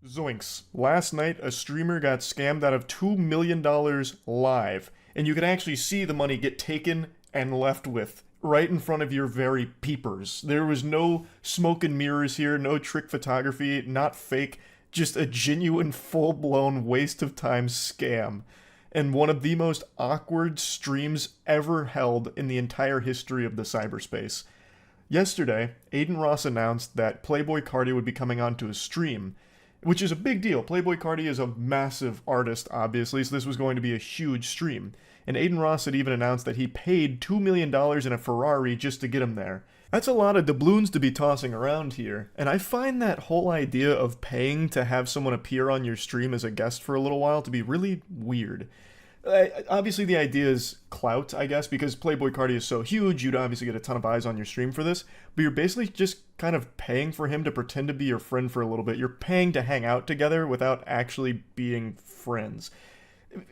Zoinks. Last night, a streamer got scammed out of $2 million live, and you can actually see the money get taken and left with right in front of your very peepers. There was no smoke and mirrors here, no trick photography, not fake, just a genuine full-blown waste of time scam. And one of the most awkward streams ever held in the entire history of the cyberspace. Yesterday, Aiden Ross announced that Playboi Carti would be coming onto his stream, which is a big deal. Playboi Carti is a massive artist, obviously, so this was going to be a huge stream. And Aiden Ross had even announced that he paid $2 million in a Ferrari just to get him there. That's a lot of doubloons to be tossing around here, and I find that whole idea of paying to have someone appear on your stream as a guest for a little while to be really weird. Obviously the idea is clout, I guess, because Playboi Carti is so huge, you'd obviously get a ton of eyes on your stream for this, but you're basically just kind of paying for him to pretend to be your friend for a little bit. You're paying to hang out together without actually being friends.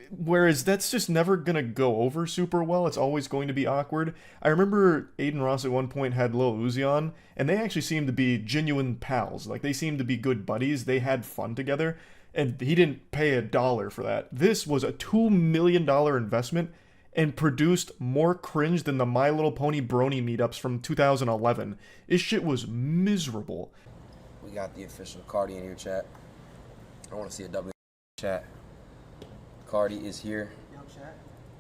Whereas that's just never gonna go over super well. It's always going to be awkward. I remember Aiden Ross at one point had Lil Uzi on, and they actually seemed to be genuine pals. Like, they seemed to be good buddies. They had fun together. And he didn't pay $1 for that. This was a $2 million investment and produced more cringe than the My Little Pony Brony meetups from 2011. This shit was miserable. We got the official Cardi in here, chat. I want to see a W chat. Cardi is here.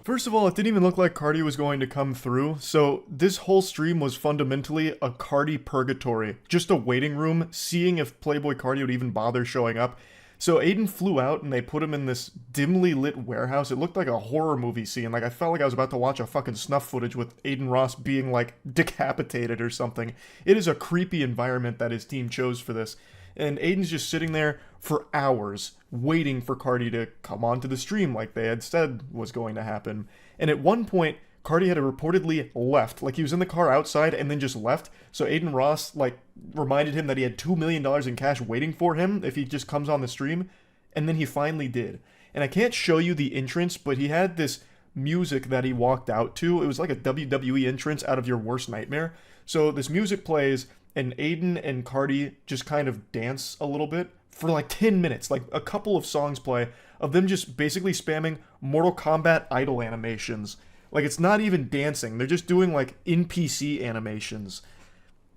First of all, it didn't even look like Cardi was going to come through, so this whole stream was fundamentally a Cardi purgatory. Just a waiting room, seeing if Playboi Carti would even bother showing up. So Aiden flew out and they put him in this dimly lit warehouse. It looked like a horror movie scene. Like, I felt like I was about to watch a fucking snuff footage with Aiden Ross being, like, decapitated or something. It is a creepy environment that his team chose for this. And Aiden's just sitting there for hours waiting for Carti to come onto the stream like they had said was going to happen. And at one point, Carti had reportedly left. Like, he was in the car outside and then just left. So Aiden Ross, like, reminded him that he had $2 million in cash waiting for him if he just comes on the stream. And then he finally did. And I can't show you the entrance, but he had this music that he walked out to. It was like a WWE entrance out of your worst nightmare. So this music plays, and Aiden and Carti just kind of dance a little bit for like 10 minutes. Like, a couple of songs play of them just basically spamming Mortal Kombat idol animations. Like, it's not even dancing. They're just doing, like, NPC animations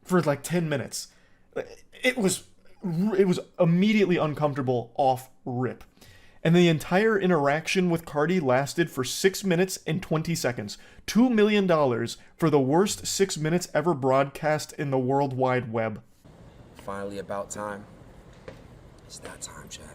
for, like, 10 minutes. It was immediately uncomfortable off rip. And the entire interaction with Carti lasted for 6 minutes and 20 seconds. $2 million for the worst 6 minutes ever broadcast in the World Wide Web. Finally about time. It's that time, chat.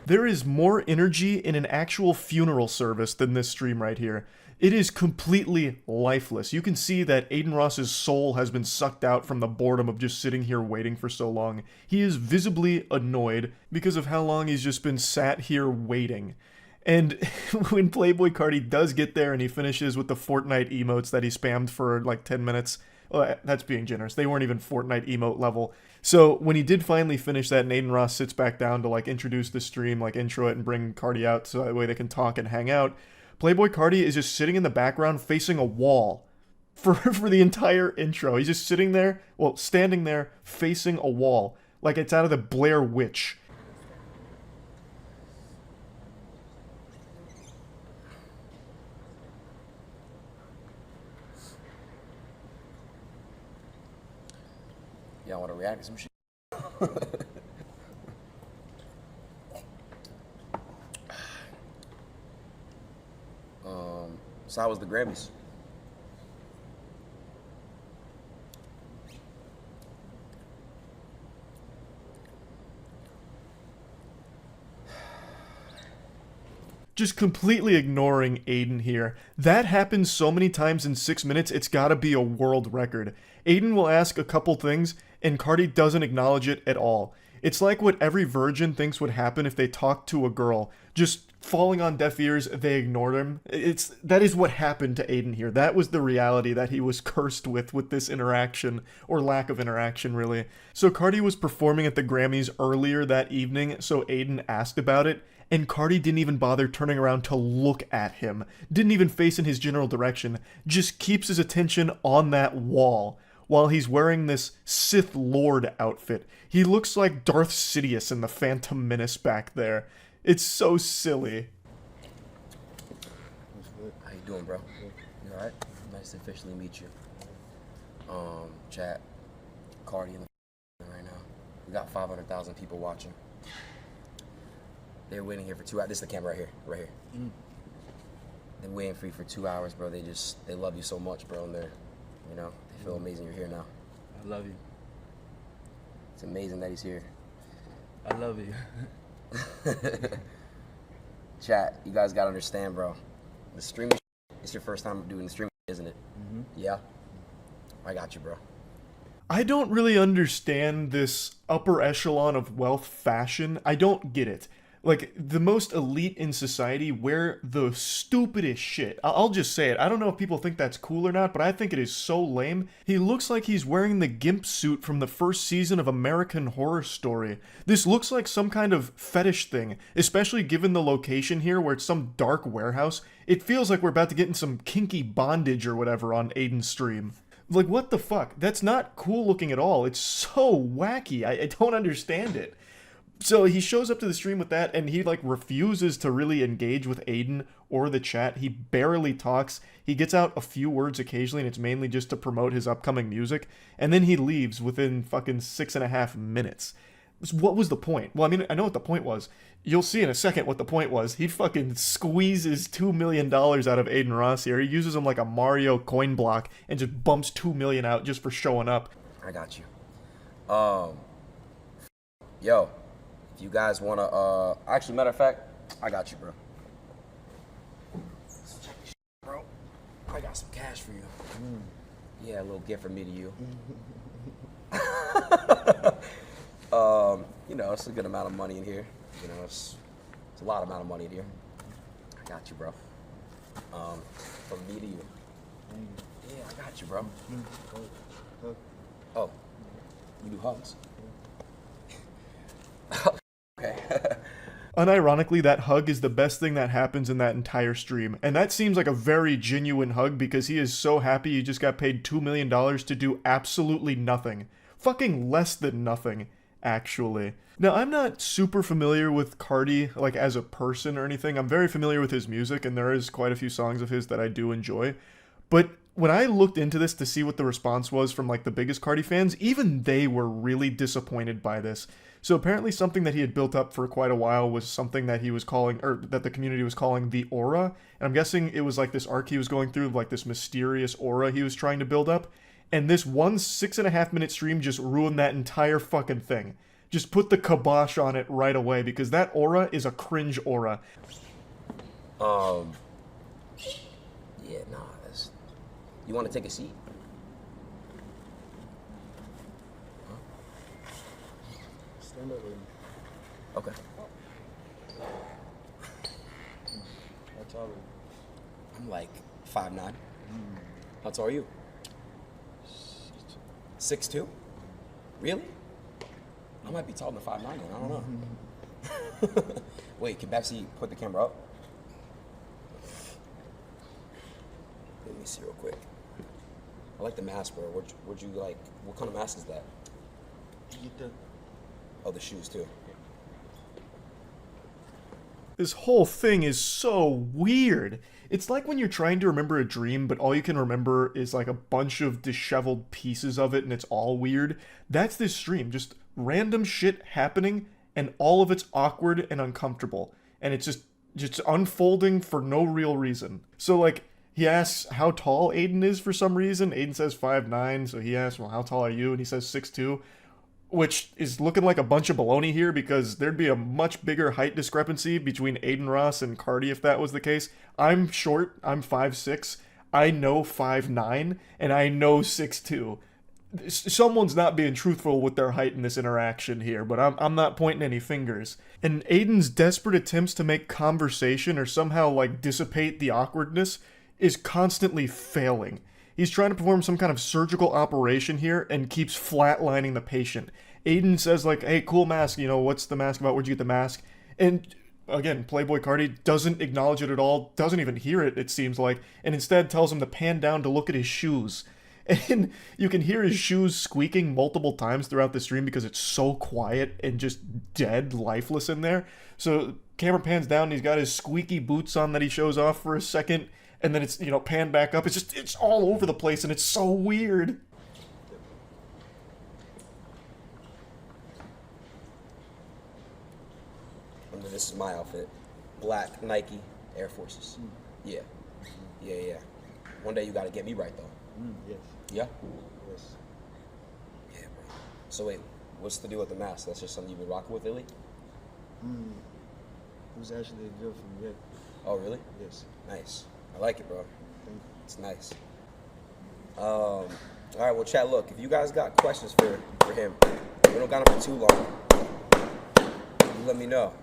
There is more energy in an actual funeral service than this stream right here. It is completely lifeless. You can see that Aiden Ross's soul has been sucked out from the boredom of just sitting here waiting for so long. He is visibly annoyed because of how long he's just been sat here waiting. And when Playboi Carti does get there and he finishes with the Fortnite emotes that he spammed for like 10 minutes, well, that's being generous. They weren't even Fortnite emote level. So when he did finally finish that and Aiden Ross sits back down to like introduce the stream, like intro it and bring Carti out so that way they can talk and hang out, Playboi Carti is just sitting in the background facing a wall for the entire intro. He's just sitting there, well, standing there facing a wall like it's out of the Blair Witch. Y'all want to react to some shit? So how was the Grammys? Just completely ignoring Aiden here. That happens so many times in 6 minutes, it's gotta be a world record. Aiden will ask a couple things, and Carti doesn't acknowledge it at all. It's like what every virgin thinks would happen if they talked to a girl. Just falling on deaf ears, they ignored him. That is what happened to Aiden here. That was the reality that he was cursed with this interaction, or lack of interaction, really. So Carti was performing at the Grammys earlier that evening, so Aiden asked about it, and Cardi didn't even bother turning around to look at him, didn't even face in his general direction, just keeps his attention on that wall while he's wearing this Sith Lord outfit. He looks like Darth Sidious in the Phantom Menace back there. It's so silly. How you doing, bro? You alright? Nice to officially meet you. Chat, Cardi in the right now. We got 500,000 people watching. They're waiting here for 2 hours. This is the camera right here. They're waiting for you for 2 hours, bro. They love you so much, bro, and they feel amazing you're here now. I love you. It's amazing that he's here. I love you. Chat, you guys gotta understand, bro. The streaming, it's your first time doing the streaming, isn't it? Yeah? I got you, bro. I don't really understand this upper echelon of wealth fashion. I don't get it. Like, the most elite in society wear the stupidest shit. I'll just say it. I don't know if people think that's cool or not, but I think it is so lame. He looks like he's wearing the gimp suit from the first season of American Horror Story. This looks like some kind of fetish thing, especially given the location here where it's some dark warehouse. It feels like we're about to get in some kinky bondage or whatever on Aiden's stream. Like, what the fuck? That's not cool looking at all. It's so wacky. I don't understand it. So he shows up to the stream with that, and he, like, refuses to really engage with Aiden or the chat. He barely talks. He gets out a few words occasionally, and it's mainly just to promote his upcoming music. And then he leaves within fucking 6.5 minutes. So what was the point? Well, I mean, I know what the point was. You'll see in a second what the point was. He fucking squeezes $2 million out of Aiden Ross here. He uses him like a Mario coin block and just bumps $2 million out just for showing up. I got you. Yo, if you guys wanna, actually, matter of fact, I got you, bro. Bro, I got some cash for you. Yeah, a little gift from me to you. It's a good amount of money in here. It's a lot amount of money in here. I got you, bro. From me to you. Yeah, I got you, bro. Oh, you do hugs? Okay. Unironically, that hug is the best thing that happens in that entire stream. And that seems like a very genuine hug because he is so happy he just got paid $2 million to do absolutely nothing. Fucking less than nothing, actually. Now, I'm not super familiar with Cardi, like, as a person or anything. I'm very familiar with his music, and there is quite a few songs of his that I do enjoy. But when I looked into this to see what the response was from, like, the biggest Cardi fans, even they were really disappointed by this. So apparently something that he had built up for quite a while was something that he was calling, or that the community was calling the aura. And I'm guessing it was like this arc he was going through, like this mysterious aura he was trying to build up. And this 6.5 minute stream just ruined that entire fucking thing. Just put the kibosh on it right away because that aura is a cringe aura. Yeah, nah, you want to take a seat? Stand up with me. Okay. How tall are you? I'm like 5'9". How tall are you? 6'2". Really? I might be taller than 5'9", then. I don't know. Wait, can Betsy put the camera up? Let me see real quick. I like the mask, bro. Would you like? What kind of mask is that? Oh, the shoes too. This whole thing is so weird. It's like when you're trying to remember a dream, but all you can remember is like a bunch of disheveled pieces of it, and it's all weird. That's this stream. Just random shit happening, and all of it's awkward and uncomfortable. And it's just unfolding for no real reason. So, like, he asks how tall Aiden is for some reason. Aiden says 5'9", so he asks, well, how tall are you? And he says 6'2", which is looking like a bunch of baloney here because there'd be a much bigger height discrepancy between Aiden Ross and Cardi if that was the case. I'm short. I'm 5'6". I know 5'9", and I know 6'2". Someone's not being truthful with their height in this interaction here, but I'm not pointing any fingers. And Aiden's desperate attempts to make conversation or somehow, like, dissipate the awkwardness is constantly failing. He's trying to perform some kind of surgical operation here and keeps flatlining the patient. Aiden says, like, hey, cool mask, what's the mask about? Where'd you get the mask? And again, Playboy Cardi doesn't acknowledge it at all, doesn't even hear it, it seems like, and instead tells him to pan down to look at his shoes. And you can hear his shoes squeaking multiple times throughout the stream because it's so quiet and just dead, lifeless in there. So camera pans down and he's got his squeaky boots on that he shows off for a second, and then it's, panned back up. It's all over the place and it's so weird. This is my outfit. Black Nike Air Forces. Yeah. Yeah. One day you gotta get me right though. Yes. Yeah? Yes. Yeah, bro. So wait, what's the deal with the mask? That's just something you've been rocking with lately? It was actually a gift from Rick. Oh, really? Yes. Nice. I like it, bro. Thank you. It's nice. All right, well, chat, look, if you guys got questions for him, we don't got him for too long, you let me know.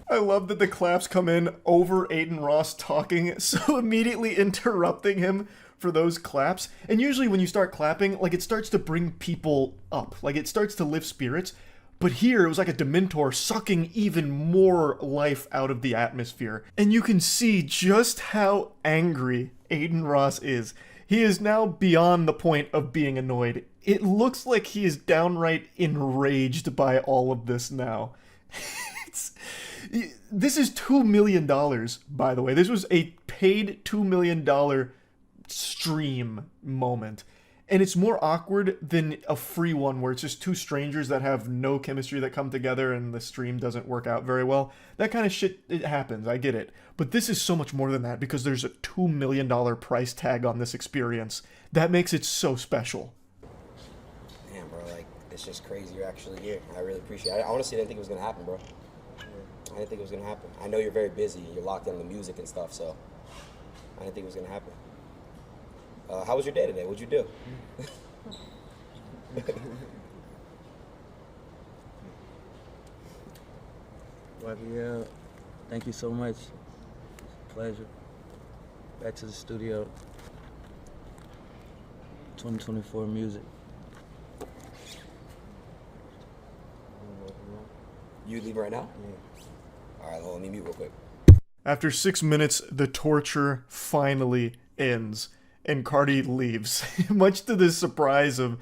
I love that the claps come in over Aiden Ross talking, so immediately interrupting him for those claps. And usually when you start clapping, like, it starts to bring people up. Like, it starts to lift spirits. But here, it was like a Dementor sucking even more life out of the atmosphere. And you can see just how angry Aiden Ross is. He is now beyond the point of being annoyed. It looks like he is downright enraged by all of this now. This is $2 million, by the way. This was a paid $2 million stream moment. And it's more awkward than a free one where it's just two strangers that have no chemistry that come together and the stream doesn't work out very well. That kind of shit, it happens, I get it. But this is so much more than that because there's a $2 million price tag on this experience. That makes it so special. Damn, bro, like, it's just crazy you're actually here. I really appreciate it. I honestly didn't think it was going to happen, bro. I didn't think it was going to happen. I know you're very busy. You're locked in on the music and stuff, so I didn't think it was going to happen. How was your day today? What'd you do? Well, thank you so much. Pleasure. Back to the studio. 2024 music. You leave right now? Yeah. All right, well, let me mute real quick. After 6 minutes, the torture finally ends, and Cardi leaves, much to the surprise of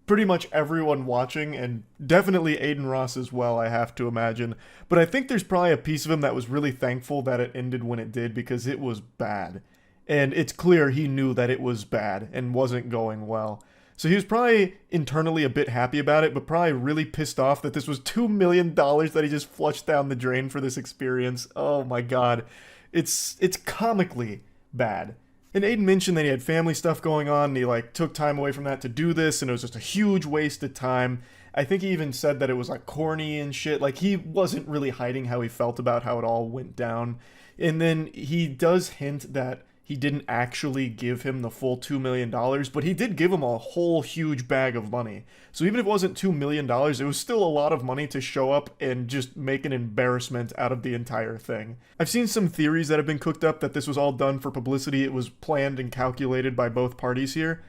pretty much everyone watching, and definitely Aiden Ross as well, I have to imagine. But I think there's probably a piece of him that was really thankful that it ended when it did, because it was bad. And it's clear he knew that it was bad and wasn't going well. So he was probably internally a bit happy about it, but probably really pissed off that this was $2 million that he just flushed down the drain for this experience. Oh my god. It's comically bad. And Aiden mentioned that he had family stuff going on, and he took time away from that to do this, and it was just a huge waste of time. I think he even said that it was corny and shit. He wasn't really hiding how he felt about how it all went down. And then he does hint that he didn't actually give him the full $2 million, but he did give him a whole huge bag of money. So even if it wasn't $2 million, it was still a lot of money to show up and just make an embarrassment out of the entire thing. I've seen some theories that have been cooked up that this was all done for publicity. It was planned and calculated by both parties here.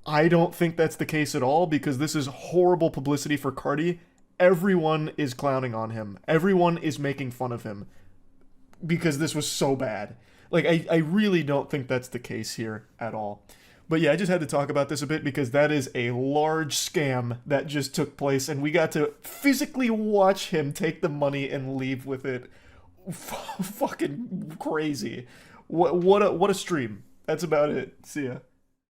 I don't think that's the case at all, because this is horrible publicity for Cardi. Everyone is clowning on him. Everyone is making fun of him because this was so bad. I really don't think that's the case here at all. But yeah, I just had to talk about this a bit because that is a large scam that just took place, and we got to physically watch him take the money and leave with it. Fucking crazy. What a stream. That's about it. See ya.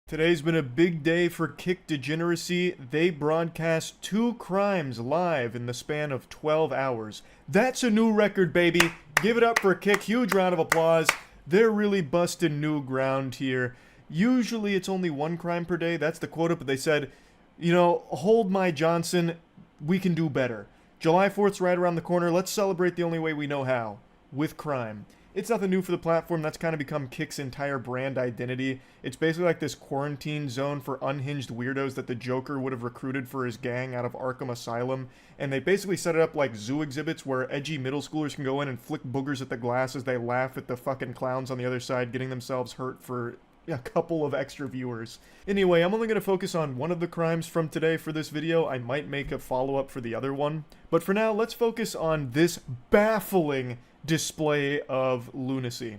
Today's been a big day for Kick Degeneracy. They broadcast 2 crimes live in the span of 12 hours. That's a new record, baby. Give it up for Kick. Huge round of applause. They're really busting new ground here. Usually it's only 1 crime per day. That's the quota, but they said, hold my Johnson. We can do better. July 4th's right around the corner. Let's celebrate the only way we know how, with crime. It's nothing new for the platform. That's kind of become Kick's entire brand identity. It's basically like this quarantine zone for unhinged weirdos that the Joker would have recruited for his gang out of Arkham Asylum. And they basically set it up like zoo exhibits where edgy middle schoolers can go in and flick boogers at the glass as they laugh at the fucking clowns on the other side getting themselves hurt for a couple of extra viewers. Anyway, I'm only going to focus on one of the crimes from today for this video. I might make a follow-up for the other one. But for now, let's focus on this baffling display of lunacy.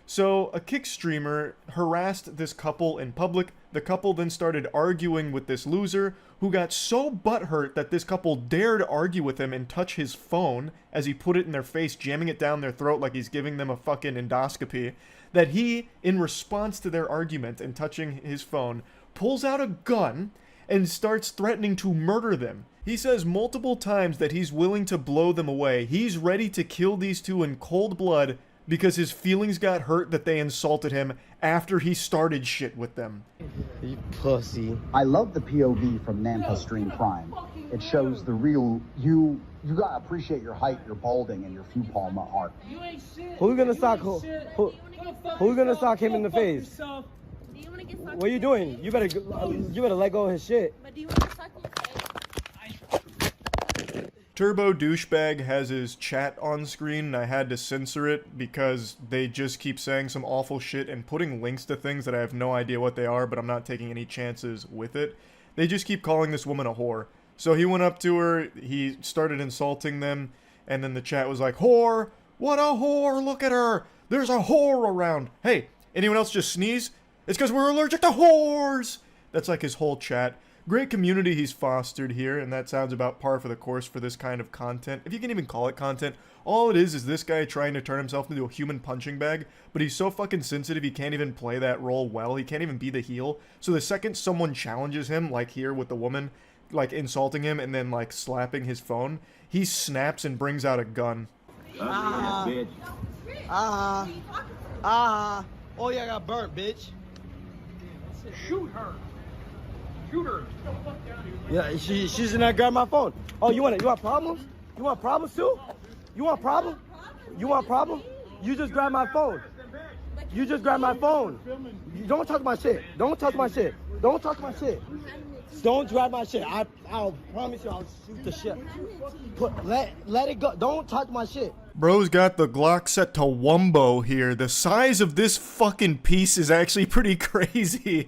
So, a Kick streamer harassed this couple in public. The couple then started arguing with this loser, who got so butthurt that this couple dared argue with him and touch his phone as he put it in their face, jamming it down their throat like he's giving them a fucking endoscopy, that he, in response to their argument and touching his phone, pulls out a gun and starts threatening to murder them. He says multiple times that he's willing to blow them away. He's ready to kill these two in cold blood because his feelings got hurt that they insulted him after he started shit with them. You pussy. I love the POV from Nampa Stream Prime. It shows the real you. You gotta appreciate your height, your balding, and your few palm art. Who's gonna sock who's gonna sock him in the face? What are you doing? You better let go of his shit. But do you want to suck in the face? Turbo Douchebag has his chat on screen, and I had to censor it because they just keep saying some awful shit and putting links to things that I have no idea what they are, but I'm not taking any chances with it. They just keep calling this woman a whore. So he went up to her, he started insulting them, and then the chat was like, "Whore! What a whore! Look at her! There's a whore around! Hey, anyone else just sneeze? It's because we're allergic to whores!" That's like his whole chat. Great community he's fostered here, and that sounds about par for the course for this kind of content. If you can even call it content, all it is this guy trying to turn himself into a human punching bag, but he's so fucking sensitive he can't even play that role well. He can't even be the heel. So the second someone challenges him, like here with the woman, like insulting him and then like slapping his phone, he snaps and brings out a gun. Oh yeah, I got burnt, bitch. Shoot her. Shoot her. Yeah, she's in there grabbing my phone. Oh, you want problems? You want problems too? You want problem? You want problem? You just grabbed my phone. You just grabbed my phone. You don't touch my shit. Don't touch my shit. Don't touch my shit. Don't grab my shit. I'll promise you I'll shoot the shit. Let it go. Don't touch my shit. Bro's got the Glock set to Wumbo here. The size of this fucking piece is actually pretty crazy.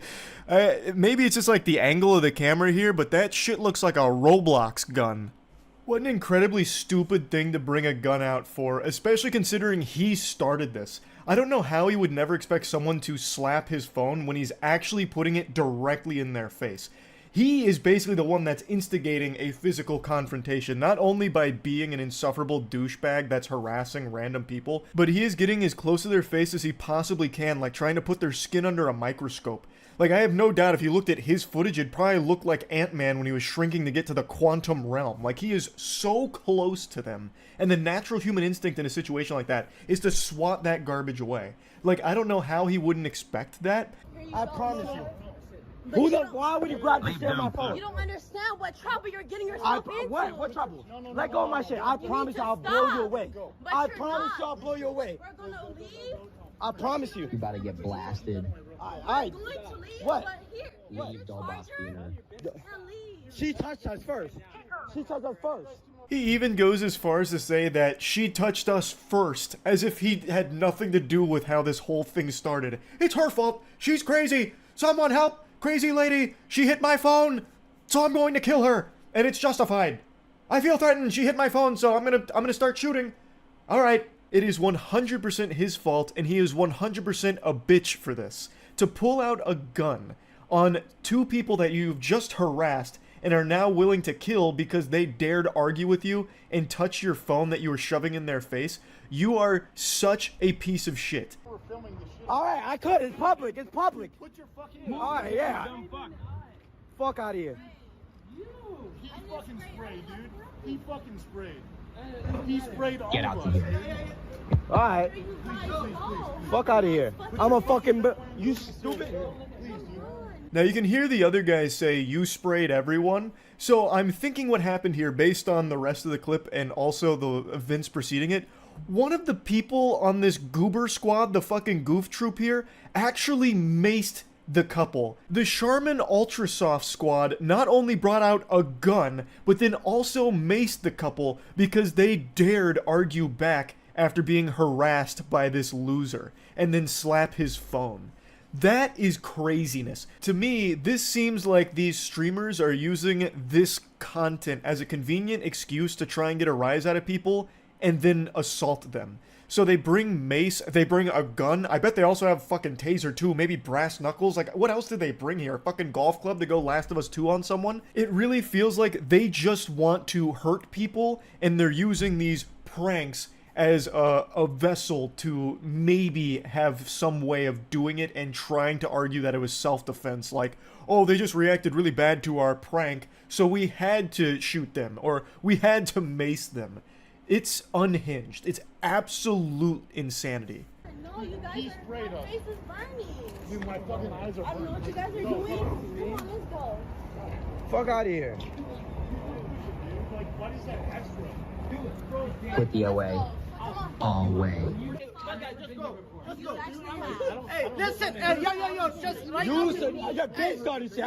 Maybe it's just like the angle of the camera here, but that shit looks like a Roblox gun. What an incredibly stupid thing to bring a gun out for, especially considering he started this. I don't know how he would never expect someone to slap his phone when he's actually putting it directly in their face. He is basically the one that's instigating a physical confrontation, not only by being an insufferable douchebag that's harassing random people, but he is getting as close to their face as he possibly can, like trying to put their skin under a microscope. Like, I have no doubt if you looked at his footage, it'd probably look like Ant-Man when he was shrinking to get to the quantum realm. Like, he is so close to them. And the natural human instinct in a situation like that is to swat that garbage away. Like, I don't know how he wouldn't expect that. I promise you. Why would you grab the shit on my phone? You don't understand what trouble you're getting yourself into. What trouble? Let go of my shit. I promise you I'll blow you away. I promise you I'll blow you away. We're gonna leave. I promise you. You about to get blasted. Alright. We're going to leave. What? But here, Leave, Dogg. we're leave. She touched us first. She touched us first. He even goes as far as to say that she touched us first, as if he had nothing to do with how this whole thing started. It's her fault. She's crazy. Someone help. Crazy lady. She hit my phone. So I'm going to kill her. And it's justified. I feel threatened. She hit my phone, so I'm gonna start shooting. Alright. It is 100% his fault, and he is 100% a bitch for this. To pull out a gun on two people that you've just harassed and are now willing to kill because they dared argue with you and touch your phone that you were shoving in their face, you are such a piece of shit. Alright, I could. It's public. It's public. Put your fucking Alright, yeah. Fuck out of here. He fucking sprayed, dude. He fucking sprayed. He sprayed all Get of out us. to here. Alright. Fuck out of here. I'm a fucking... You stupid. Now you can hear the other guys say, "You sprayed everyone." So I'm thinking what happened here based on the rest of the clip and also the events preceding it. One of the people on this goober squad, the fucking goof troop here, actually maced the couple. The Charmin Ultrasoft squad not only brought out a gun, but then also maced the couple because they dared argue back after being harassed by this loser, and then slap his phone. That is craziness. To me, this seems like these streamers are using this content as a convenient excuse to try and get a rise out of people and then assault them. So they bring mace, they bring a gun. I bet they also have fucking taser too, maybe brass knuckles. Like, what else did they bring here? A fucking golf club to go Last of Us 2 on someone? It really feels like they just want to hurt people, and they're using these pranks as a vessel to maybe have some way of doing it and trying to argue that it was self-defense. Like, oh, they just reacted really bad to our prank, so we had to shoot them, or we had to mace them. It's unhinged. It's absolute insanity. No, you guys, He sprayed my us. face is burning. Dude, my fucking eyes are I don't know what you guys are Go. doing. Come on, let's go. Fuck out of here. Like, what is that extra? Put the away. Away. Hey, listen, hey, yo, just right now. Your bitch started shit.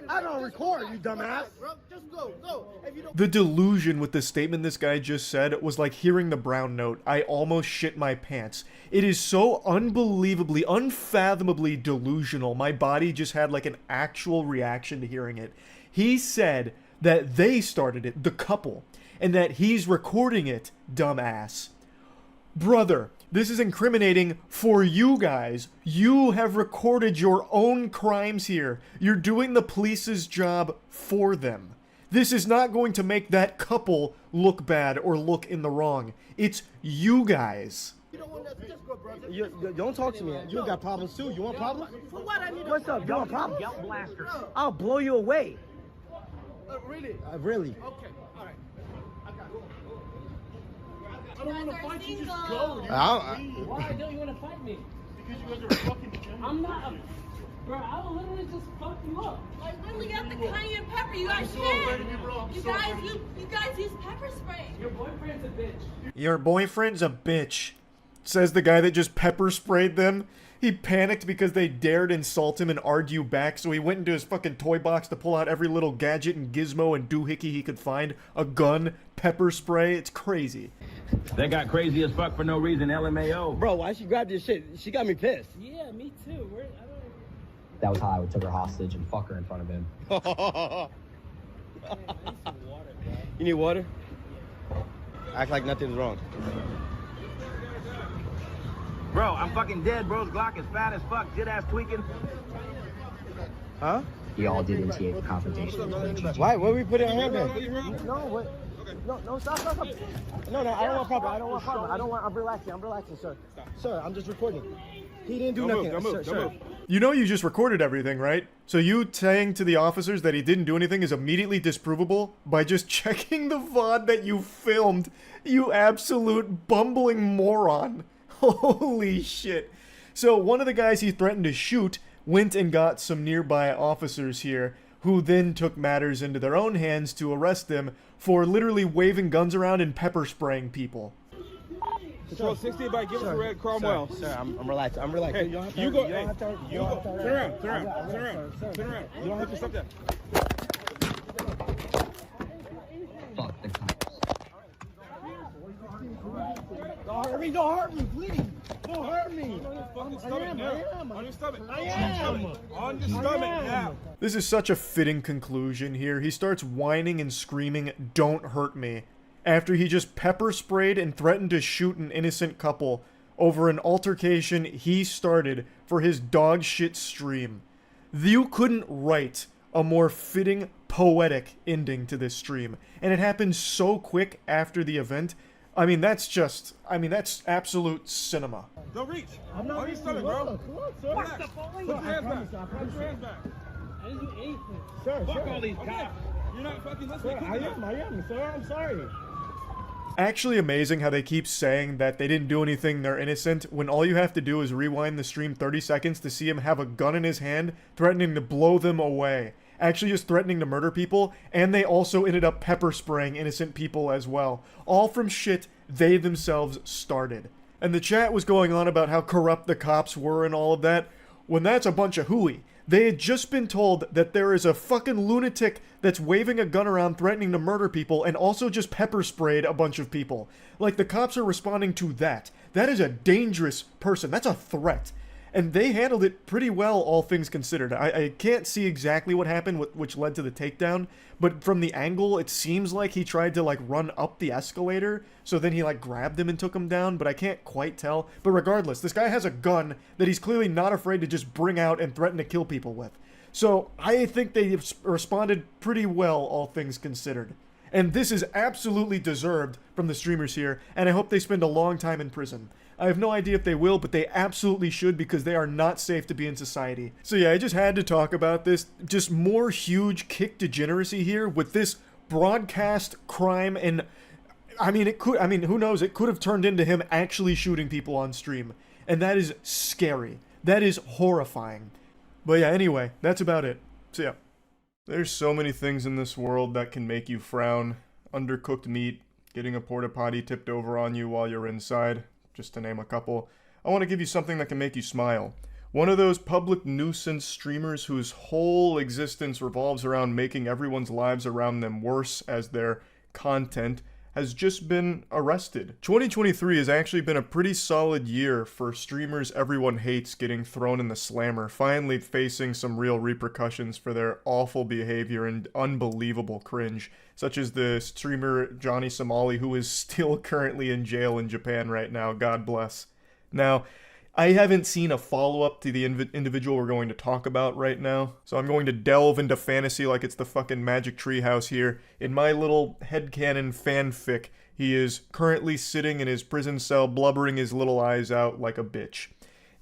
I don't record, you dumbass. Just go. If you don't. The delusion with the statement this guy just said was like hearing the brown note. I almost shit my pants. It is so unbelievably, unfathomably delusional. My body just had like an actual reaction to hearing it. He said that they started it, the couple, and that he's recording it, dumbass. Brother, this is incriminating for you guys. You have recorded your own crimes here. You're doing the police's job for them. This is not going to make that couple look bad or look in the wrong. It's you guys. You don't want that. Just go, brother. You don't talk to me. You got problems too. You want problems? For what I need? What's up? You want problems? I'll blow you away. Really? Really? Okay. All right. I got it. I don't want to fight you. Just single. go. Dude. Why don't you want to fight me? Because you guys are fucking. I'm not a... Bro, I will literally just fuck you up. Like, literally got the cayenne pepper. You guys so afraid of can. you, bro. I'm You so guys, afraid. you guys use pepper spray. Your boyfriend's a bitch. Your boyfriend's a bitch, says the guy that just pepper sprayed them. He panicked because they dared insult him and argue back, so he went into his fucking toy box to pull out every little gadget and gizmo and doohickey he could find. A gun, pepper spray, it's crazy. They got crazy as fuck for no reason, LMAO. Bro, why she grabbed this shit? She got me pissed. Yeah, me too. That was how I would took her hostage and fuck her in front of him. You need water? Act like nothing's wrong. Bro, I'm fucking dead. Bro's Glock is fat as fuck. Jit ass tweaking. Huh? Y'all did initiate the confrontation. Why? What we put in our handbag? No, what? No, stop. No, I don't want problem. I'm relaxing, sir. Sir, I'm just recording. He didn't do nothing. Sir. You know you just recorded everything, right? So you saying to the officers that he didn't do anything is immediately disprovable by just checking the VOD that you filmed, you absolute bumbling moron. Holy shit. So one of the guys he threatened to shoot went and got some nearby officers here, who then took matters into their own hands to arrest them for literally waving guns around and pepper spraying people. Control 60 by give us a red Cromwell. Sir, I'm relaxed. Hey, You don't have to, you go. you don't Hey, have to, you go. Turn around. Turn around. You don't have to stop that. Fuck the cops. Don't hurt me, please. Don't hurt me. On your stomach now. On your stomach. I am. On your stomach now. This is such a fitting conclusion here. He starts whining and screaming, "Don't hurt me," after he just pepper sprayed and threatened to shoot an innocent couple over an altercation he started for his dog shit stream. You couldn't write a more fitting, poetic ending to this stream, and it happened so quick after the event. I mean, that's absolute cinema. Don't reach. I'm not On your stomach, bro. Relax. Put your hands back. Put your hands back. I didn't do anything. Sir, Fuck all these cops. You're not fucking listening. I am, sir. I'm sorry. Actually amazing how they keep saying that they didn't do anything, they're innocent, when all you have to do is rewind the stream 30 seconds to see him have a gun in his hand, threatening to blow them away. Actually just threatening to murder people, and they also ended up pepper spraying innocent people as well. All from shit they themselves started. And the chat was going on about how corrupt the cops were and all of that, when that's a bunch of hooey. They had just been told that there is a fucking lunatic that's waving a gun around threatening to murder people and also just pepper sprayed a bunch of people. Like, the cops are responding to that. That is a dangerous person. That's a threat. And they handled it pretty well, all things considered. I can't see exactly what happened, which led to the takedown, but from the angle, it seems like he tried to, like, run up the escalator, so then he, like, grabbed him and took him down, but I can't quite tell. But regardless, this guy has a gun that he's clearly not afraid to just bring out and threaten to kill people with. So I think they responded pretty well, all things considered. And this is absolutely deserved from the streamers here, and I hope they spend a long time in prison. I have no idea if they will, but they absolutely should because they are not safe to be in society. So yeah, I just had to talk about this. Just more huge kick degeneracy here with this broadcast crime, and I mean, who knows? It could have turned into him actually shooting people on stream, and that is scary. That is horrifying. But yeah, anyway, that's about it. So yeah. There's so many things in this world that can make you frown. Undercooked meat, getting a porta potty tipped over on you while you're inside, just to name a couple. I want to give you something that can make you smile. One of those public nuisance streamers whose whole existence revolves around making everyone's lives around them worse as their content has just been arrested. 2023 has actually been a pretty solid year for streamers everyone hates getting thrown in the slammer, finally facing some real repercussions for their awful behavior and unbelievable cringe, such as the streamer Johnny Somali, who is still currently in jail in Japan right now, God bless. Now, I haven't seen a follow-up to the individual we're going to talk about right now, so I'm going to delve into fantasy like it's the fucking Magic Treehouse here. In my little headcanon fanfic, he is currently sitting in his prison cell blubbering his little eyes out like a bitch.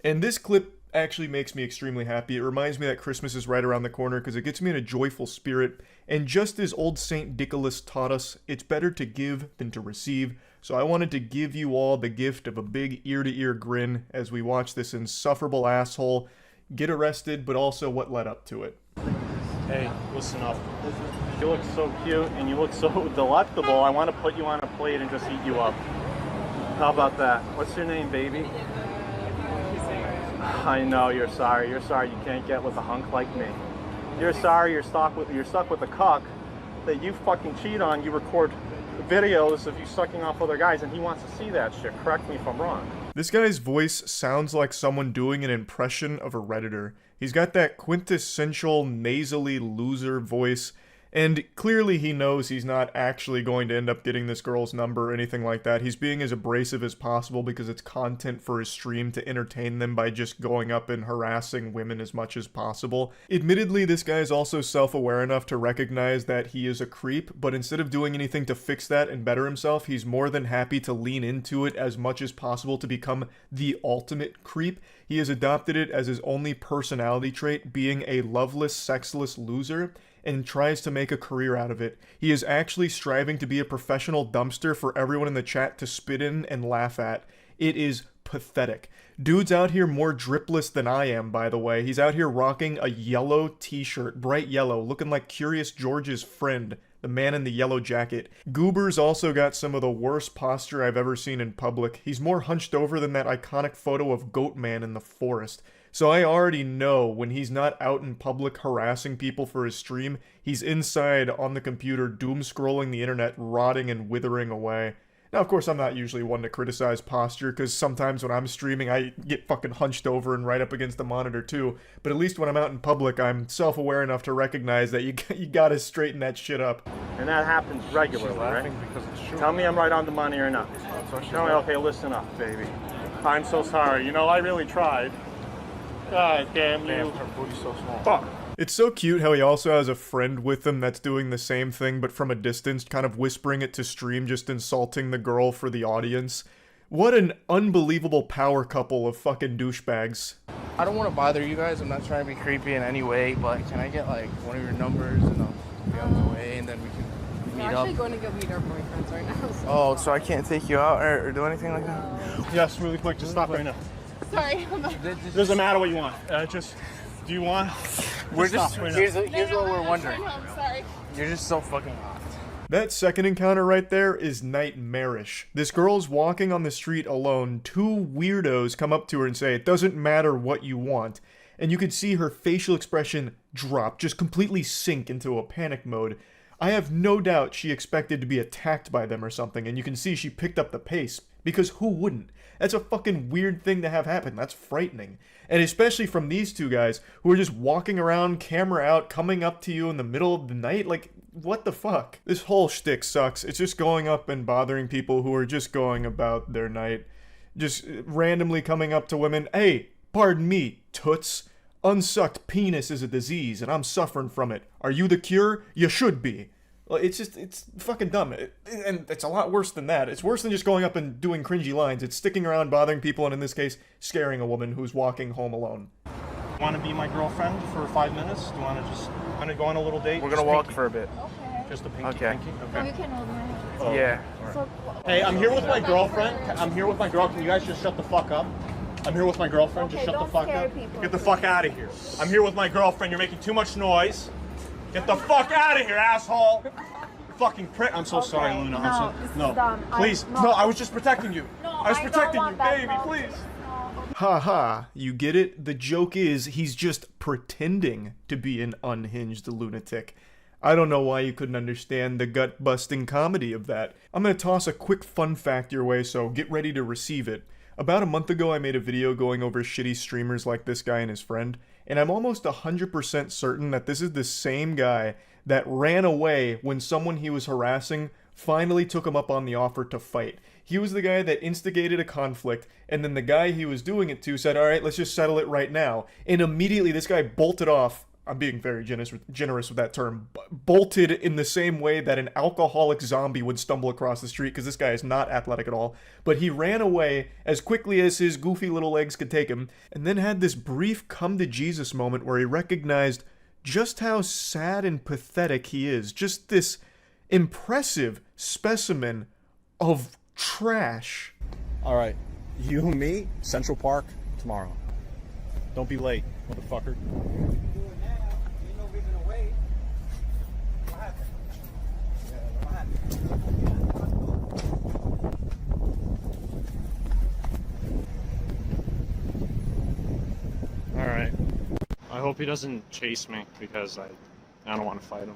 And this clip actually makes me extremely happy. It reminds me that Christmas is right around the corner because it gets me in a joyful spirit. And just as old Saint Nicholas taught us, it's better to give than to receive. So I wanted to give you all the gift of a big ear-to-ear grin as we watch this insufferable asshole get arrested, but also what led up to it. Hey, listen up. You look so cute and you look so delectable. I want to put you on a plate and just eat you up. How about that? What's your name, baby? I know you're sorry. You're sorry you can't get with a hunk like me. You're sorry you're stuck with a cuck that you fucking cheat on. You record videos of you sucking off other guys and he wants to see that shit. Correct me if I'm wrong. This guy's voice sounds like someone doing an impression of a Redditor. He's got that quintessential nasally loser voice, and clearly he knows he's not actually going to end up getting this girl's number or anything like that. He's being as abrasive as possible because it's content for his stream to entertain them by just going up and harassing women as much as possible. Admittedly, this guy is also self-aware enough to recognize that he is a creep, but instead of doing anything to fix that and better himself, he's more than happy to lean into it as much as possible to become the ultimate creep. He has adopted it as his only personality trait, being a loveless, sexless loser, and tries to make a career out of it. He is actually striving to be a professional dumpster for everyone in the chat to spit in and laugh at. It is pathetic. Dude's out here more dripless than I am, by the way. He's out here rocking a yellow t-shirt, bright yellow, looking like Curious George's friend, the man in the yellow jacket. Goober's also got some of the worst posture I've ever seen in public. He's more hunched over than that iconic photo of Goatman in the forest. So I already know when he's not out in public harassing people for his stream, he's inside on the computer doom scrolling the internet, rotting and withering away. Now, of course, I'm not usually one to criticize posture, because sometimes when I'm streaming, I get fucking hunched over and right up against the monitor too. But at least when I'm out in public, I'm self-aware enough to recognize that you gotta straighten that shit up. And that happens regularly, right? Tell me I'm right on the money or not. Tell me, okay, listen up, baby. I'm so sorry. You know, I really tried. God damn you. Damn, her booty's so small. Fuck. It's so cute how he also has a friend with him that's doing the same thing, but from a distance, kind of whispering it to stream, just insulting the girl for the audience. What an unbelievable power couple of fucking douchebags. I don't want to bother you guys. I'm not trying to be creepy in any way, but can I get like one of your numbers and I'll be on my way and then we can meet up? We're actually going to go meet our boyfriends right now. So. Oh, so I can't take you out or do anything like that? Yes, really quick. Just stop right now. Sorry. Doesn't matter what you want. Do you want? We're just here's what we're wondering. I'm sorry. You're just so fucking hot. That second encounter right there is nightmarish. This girl's walking on the street alone. Two weirdos come up to her and say, "It doesn't matter what you want." And you could see her facial expression drop, just completely sink into a panic mode. I have no doubt she expected to be attacked by them or something, and you can see she picked up the pace, because who wouldn't? That's a fucking weird thing to have happen. That's frightening. And especially from these two guys who are just walking around, camera out, coming up to you in the middle of the night. Like, what the fuck? This whole shtick sucks. It's just going up and bothering people who are just going about their night. Just randomly coming up to women. Hey, pardon me, toots. Unsucked penis is a disease, and I'm suffering from it. Are you the cure? You should be. It's fucking dumb. And it's a lot worse than that. It's worse than just going up and doing cringy lines. It's sticking around, bothering people, and in this case, scaring a woman who's walking home alone. Want to be my girlfriend for 5 minutes? Do you want to just go on a little date? We're gonna walk for a bit. Okay. Just a pinky. Okay. Pinky? So Okay. you can hold my hand. Oh. Yeah. So, Hey, I'm here with my girlfriend. I'm here with my girl. Can you guys just shut the fuck up? I'm here with my girlfriend. Okay, Just shut the don't fuck scare up. people. Get the fuck out of here. I'm here with my girlfriend. You're making too much noise. Get the fuck out of here, asshole. Fucking prick. I'm so sorry, Luna. No, this is dumb. Please. No, I was just protecting you. No, I was I don't protecting you, want that, baby. no. Please. Ha ha, you get it? The joke is he's just pretending to be an unhinged lunatic. I don't know why you couldn't understand the gut-busting comedy of that. I'm gonna toss a quick fun fact your way, so get ready to receive it. About a month ago, I made a video going over shitty streamers like this guy and his friend, and I'm almost 100% certain that this is the same guy that ran away when someone he was harassing finally took him up on the offer to fight. He was the guy that instigated a conflict, and then the guy he was doing it to said, alright, let's just settle it right now. And immediately this guy bolted off. I'm being very generous with that term. Bolted in the same way that an alcoholic zombie would stumble across the street, because this guy is not athletic at all. But he ran away as quickly as his goofy little legs could take him, and then had this brief come-to-Jesus moment where he recognized just how sad and pathetic he is. Just this impressive specimen of trash. All right, you and me, Central Park, tomorrow. Don't be late, motherfucker. All right. I hope he doesn't chase me because I don't want to fight him.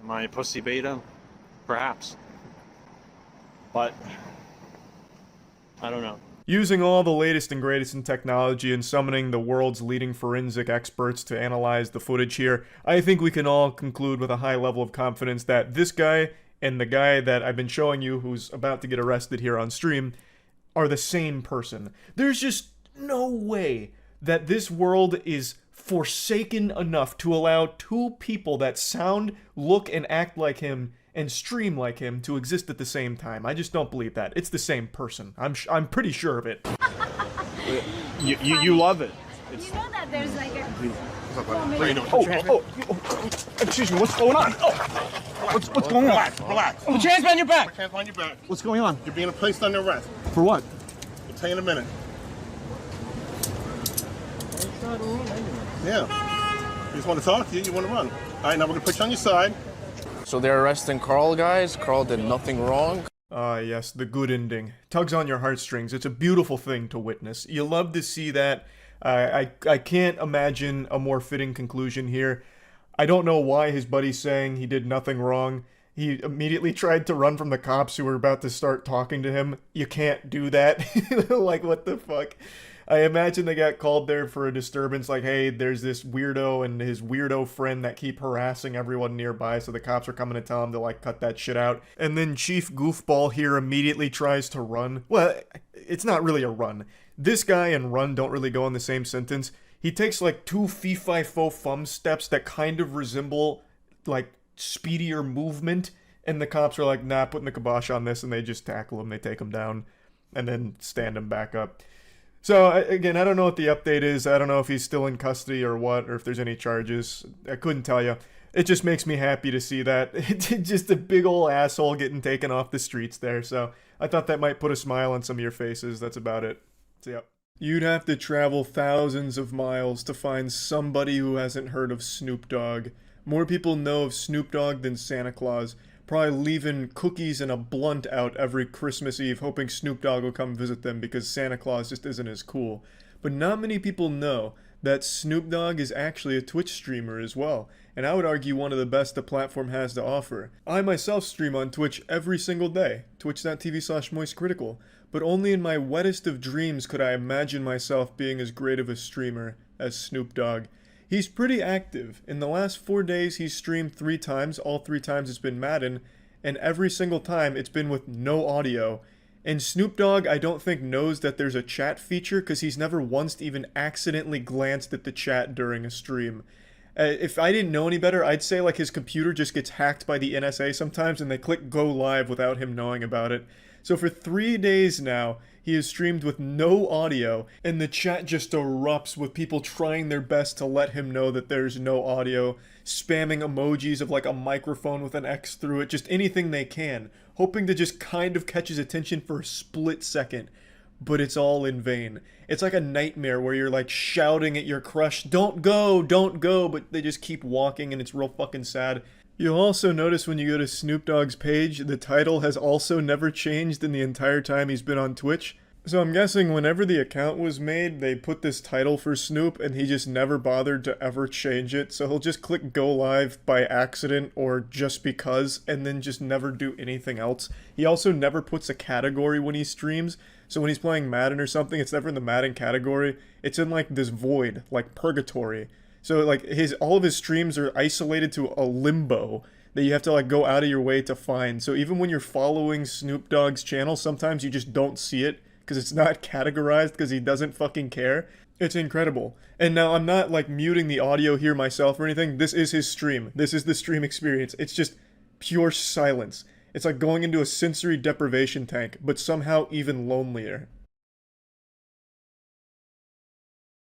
Am I a pussy beta? Perhaps. But I don't know. Using all the latest and greatest in technology and summoning the world's leading forensic experts to analyze the footage here, I think we can all conclude with a high level of confidence that this guy and the guy that I've been showing you who's about to get arrested here on stream are the same person. There's just no way that this world is forsaken enough to allow two people that sound, look, and act like him and stream like him to exist at the same time. I just don't believe that. It's the same person. I'm pretty sure of it. You love it. You know that there's like a... Excuse me, what's going on? What's going on? Relax. Put your hands behind your back. Put your hands behind your back. What's going on? You're being placed under arrest. For what? I'll tell you in a minute. Yeah. You just want to talk to you, you want to run. All right, now we're going to put you on your side. So they're arresting Carl, guys? Carl did nothing wrong? Ah, yes, the good ending. Tugs on your heartstrings. It's a beautiful thing to witness. You love to see that. I can't imagine a more fitting conclusion here. I don't know why his buddy's saying he did nothing wrong. He immediately tried to run from the cops who were about to start talking to him. You can't do that. Like, what the fuck? I imagine they got called there for a disturbance, like, hey, there's this weirdo and his weirdo friend that keep harassing everyone nearby, so the cops are coming to tell him to, like, cut that shit out. And then Chief Goofball here immediately tries to run. Well, it's not really a run. This guy and run don't really go in the same sentence. He takes, like, two fee-fi-fo-fum steps that kind of resemble, like, speedier movement, and the cops are like, nah, putting the kibosh on this, and they just tackle him, they take him down, and then stand him back up. So, again, I don't know what the update is. I don't know if he's still in custody or what, or if there's any charges. I couldn't tell you. It just makes me happy to see that. It's just a big ol' asshole getting taken off the streets there, so I thought that might put a smile on some of your faces. That's about it. So, yeah. You'd have to travel thousands of miles to find somebody who hasn't heard of Snoop Dogg. More people know of Snoop Dogg than Santa Claus. Probably leaving cookies and a blunt out every Christmas Eve, hoping Snoop Dogg will come visit them because Santa Claus just isn't as cool. But not many people know that Snoop Dogg is actually a Twitch streamer as well, and I would argue one of the best the platform has to offer. I myself stream on Twitch every single day, twitch.tv/moistcritical, but only in my wettest of dreams could I imagine myself being as great of a streamer as Snoop Dogg. He's pretty active. In the last 4 days, he's streamed 3 times. All 3 times it's been Madden, and every single time it's been with no audio. And Snoop Dogg, I don't think, knows that there's a chat feature because he's never once even accidentally glanced at the chat during a stream. If I didn't know any better, I'd say like his computer just gets hacked by the NSA sometimes and they click go live without him knowing about it. So for 3 days now, he has streamed with no audio, and the chat just erupts with people trying their best to let him know that there's no audio, spamming emojis of like a microphone with an X through it, just anything they can, hoping to just kind of catch his attention for a split second. But it's all in vain. It's like a nightmare where you're like shouting at your crush, don't go, but they just keep walking and it's real fucking sad. You'll also notice when you go to Snoop Dogg's page, the title has also never changed in the entire time he's been on Twitch. So I'm guessing whenever the account was made, they put this title for Snoop and he just never bothered to ever change it. So he'll just click go live by accident or just because and then just never do anything else. He also never puts a category when he streams. So when he's playing Madden or something, it's never in the Madden category. It's in like this void, like purgatory. So like all of his streams are isolated to a limbo that you have to like go out of your way to find. So even when you're following Snoop Dogg's channel, sometimes you just don't see it because it's not categorized because he doesn't fucking care. It's incredible. And now I'm not like muting the audio here myself or anything. This is his stream. This is the stream experience. It's just pure silence. It's like going into a sensory deprivation tank, but somehow even lonelier.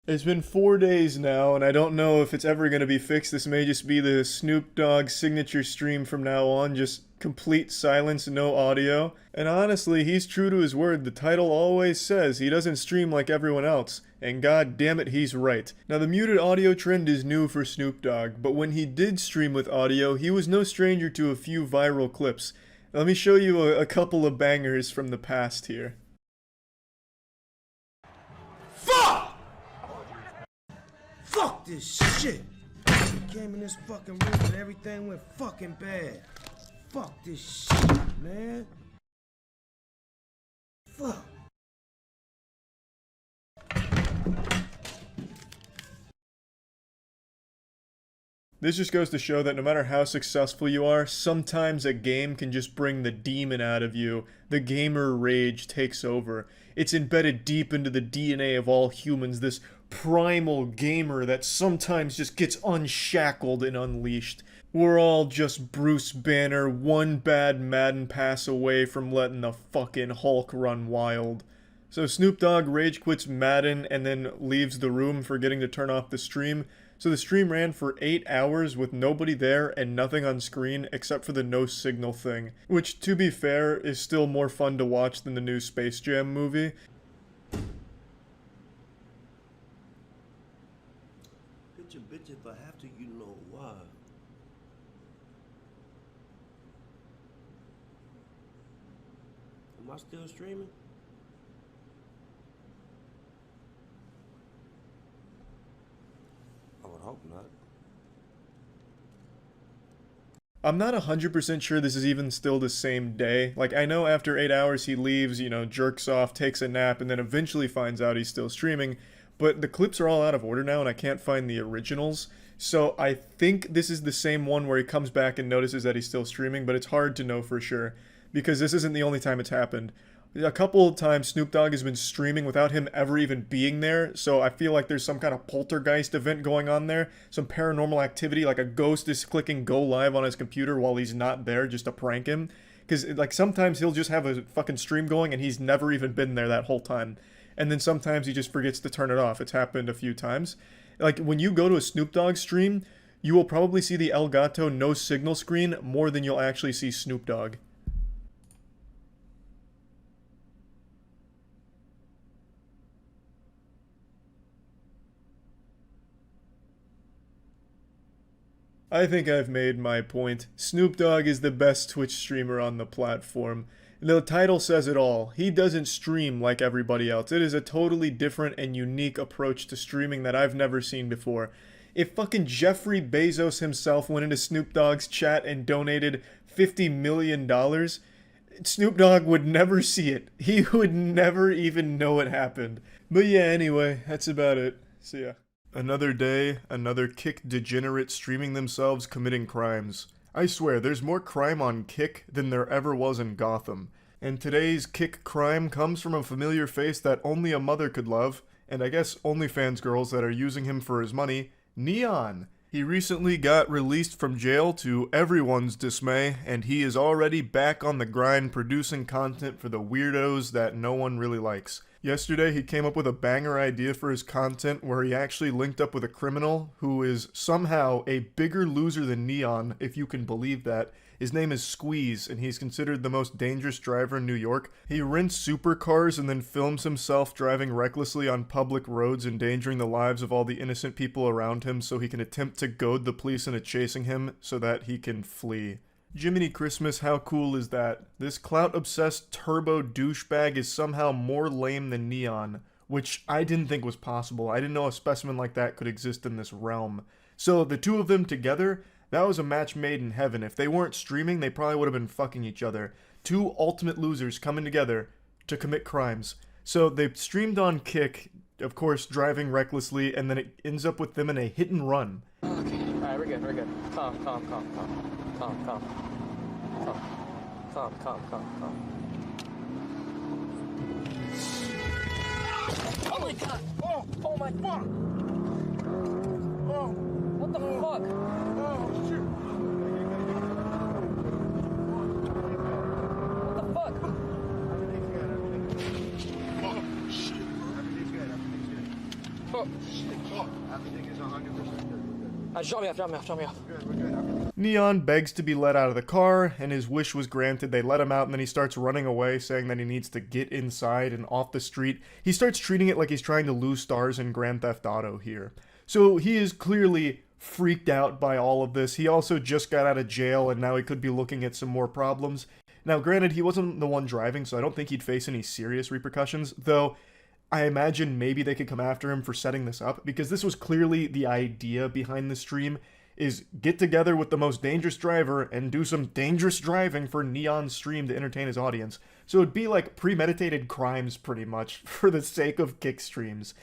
It's been 4 days now, and I don't know if it's ever going to be fixed. This may just be the Snoop Dogg signature stream from now on, just complete silence, no audio. And honestly, he's true to his word. The title always says he doesn't stream like everyone else, and god damn it, he's right. Now, the muted audio trend is new for Snoop Dogg, but when he did stream with audio, he was no stranger to a few viral clips. Let me show you a couple of bangers from the past here. Fuck this shit! Came in this fucking room and everything went fucking bad. Fuck this shit, man. Fuck. This just goes to show that no matter how successful you are, sometimes a game can just bring the demon out of you. The gamer rage takes over. It's embedded deep into the DNA of all humans, this primal gamer that sometimes just gets unshackled and unleashed. We're all just Bruce Banner, one bad Madden pass away from letting the fucking Hulk run wild. So Snoop Dogg rage quits Madden and then leaves the room, forgetting to turn off the stream. So the stream ran for 8 hours with nobody there and nothing on screen except for the no signal thing, which, to be fair, is still more fun to watch than the new Space Jam movie. Bitch, if I have to, you know why. Am I still streaming? I would hope not. I'm not 100% sure this is even still the same day. Like, I know after 8 hours he leaves, you know, jerks off, takes a nap, and then eventually finds out he's still streaming. But the clips are all out of order now, and I can't find the originals. So I think this is the same one where he comes back and notices that he's still streaming, but it's hard to know for sure, because this isn't the only time it's happened. A couple of times Snoop Dogg has been streaming without him ever even being there, so I feel like there's some kind of poltergeist event going on there, some paranormal activity, like a ghost is clicking go live on his computer while he's not there just to prank him. Because, like, sometimes he'll just have a fucking stream going and he's never even been there that whole time. And then sometimes he just forgets to turn it off. It's happened a few times. Like, when you go to a Snoop Dogg stream, you will probably see the El Gato no signal screen more than you'll actually see Snoop Dogg. I think I've made my point. Snoop Dogg is the best Twitch streamer on the platform. The title says it all. He doesn't stream like everybody else. It is a totally different and unique approach to streaming that I've never seen before. If fucking Jeffrey Bezos himself went into Snoop Dogg's chat and donated $50 million, Snoop Dogg would never see it. He would never even know it happened. But yeah, anyway, that's about it. See ya. Another day, another Kick degenerate streaming themselves committing crimes. I swear, there's more crime on Kick than there ever was in Gotham. And today's Kick crime comes from a familiar face that only a mother could love, and I guess OnlyFans girls that are using him for his money, Neon. He recently got released from jail to everyone's dismay, and he is already back on the grind producing content for the weirdos that no one really likes. Yesterday, he came up with a banger idea for his content where he actually linked up with a criminal who is somehow a bigger loser than Neon, if you can believe that. His name is Squeeze, and he's considered the most dangerous driver in New York. He rents supercars and then films himself driving recklessly on public roads, endangering the lives of all the innocent people around him so he can attempt to goad the police into chasing him so that he can flee. Jiminy Christmas, how cool is that? This clout-obsessed turbo douchebag is somehow more lame than Neon, which I didn't think was possible. I didn't know a specimen like that could exist in this realm. So the two of them together, that was a match made in heaven. If they weren't streaming, they probably would have been fucking each other. Two ultimate losers coming together to commit crimes. So they streamed on Kick, of course driving recklessly, and then it ends up with them in a hit and run. Okay, alright, we're good. Calm. Oh my god! Oh my fuck! Oh! What the fuck? Oh shit! What the fuck? Oh shit! Everything's good. Oh Shit! Oh, everything is 100% good. Drop me off. We're good. Neon begs to be let out of the car, and his wish was granted. They let him out, and then he starts running away, saying that he needs to get inside and off the street. He starts treating it like he's trying to lose stars in Grand Theft Auto here. So he is clearly freaked out by all of this. He also just got out of jail, and now he could be looking at some more problems. Now, granted, he wasn't the one driving, so I don't think he'd face any serious repercussions, though I imagine maybe they could come after him for setting this up, because this was clearly the idea behind the stream, is get together with the most dangerous driver and do some dangerous driving for Neon's stream to entertain his audience. So it'd be like premeditated crimes pretty much for the sake of Kick streams.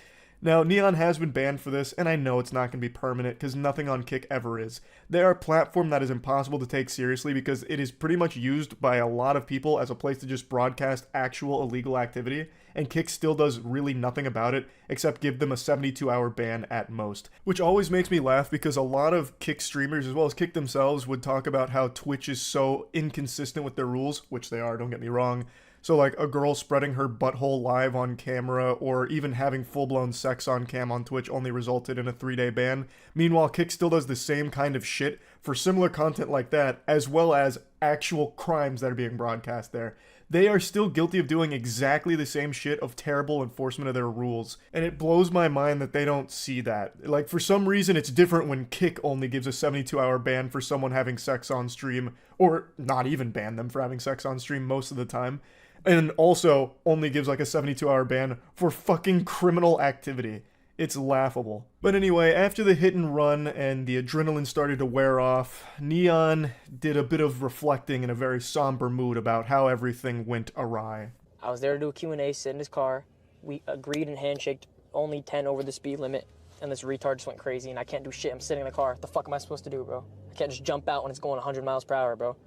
Now, Neon has been banned for this, and I know it's not going to be permanent, because nothing on Kick ever is. They are a platform that is impossible to take seriously, because it is pretty much used by a lot of people as a place to just broadcast actual illegal activity, and Kick still does really nothing about it, except give them a 72-hour ban at most. Which always makes me laugh, because a lot of Kick streamers, as well as Kick themselves, would talk about how Twitch is so inconsistent with their rules, which they are, don't get me wrong. So like a girl spreading her butthole live on camera, or even having full-blown sex on cam on Twitch only resulted in a 3-day ban. Meanwhile, Kick still does the same kind of shit for similar content like that, as well as actual crimes that are being broadcast there. They are still guilty of doing exactly the same shit of terrible enforcement of their rules. And it blows my mind that they don't see that. Like, for some reason, it's different when Kick only gives a 72-hour ban for someone having sex on stream, or not even ban them for having sex on stream most of the time. And also only gives like a 72-hour ban for fucking criminal activity. It's laughable. But anyway, after the hit and run and the adrenaline started to wear off, Neon did a bit of reflecting in a very somber mood about how everything went awry. I was there to do a Q&A, sit in his car. We agreed and handshaked only 10 over the speed limit, and this retard just went crazy, and I can't do shit. I'm sitting in the car. What the fuck am I supposed to do, bro? I can't just jump out when it's going 100 miles per hour, bro.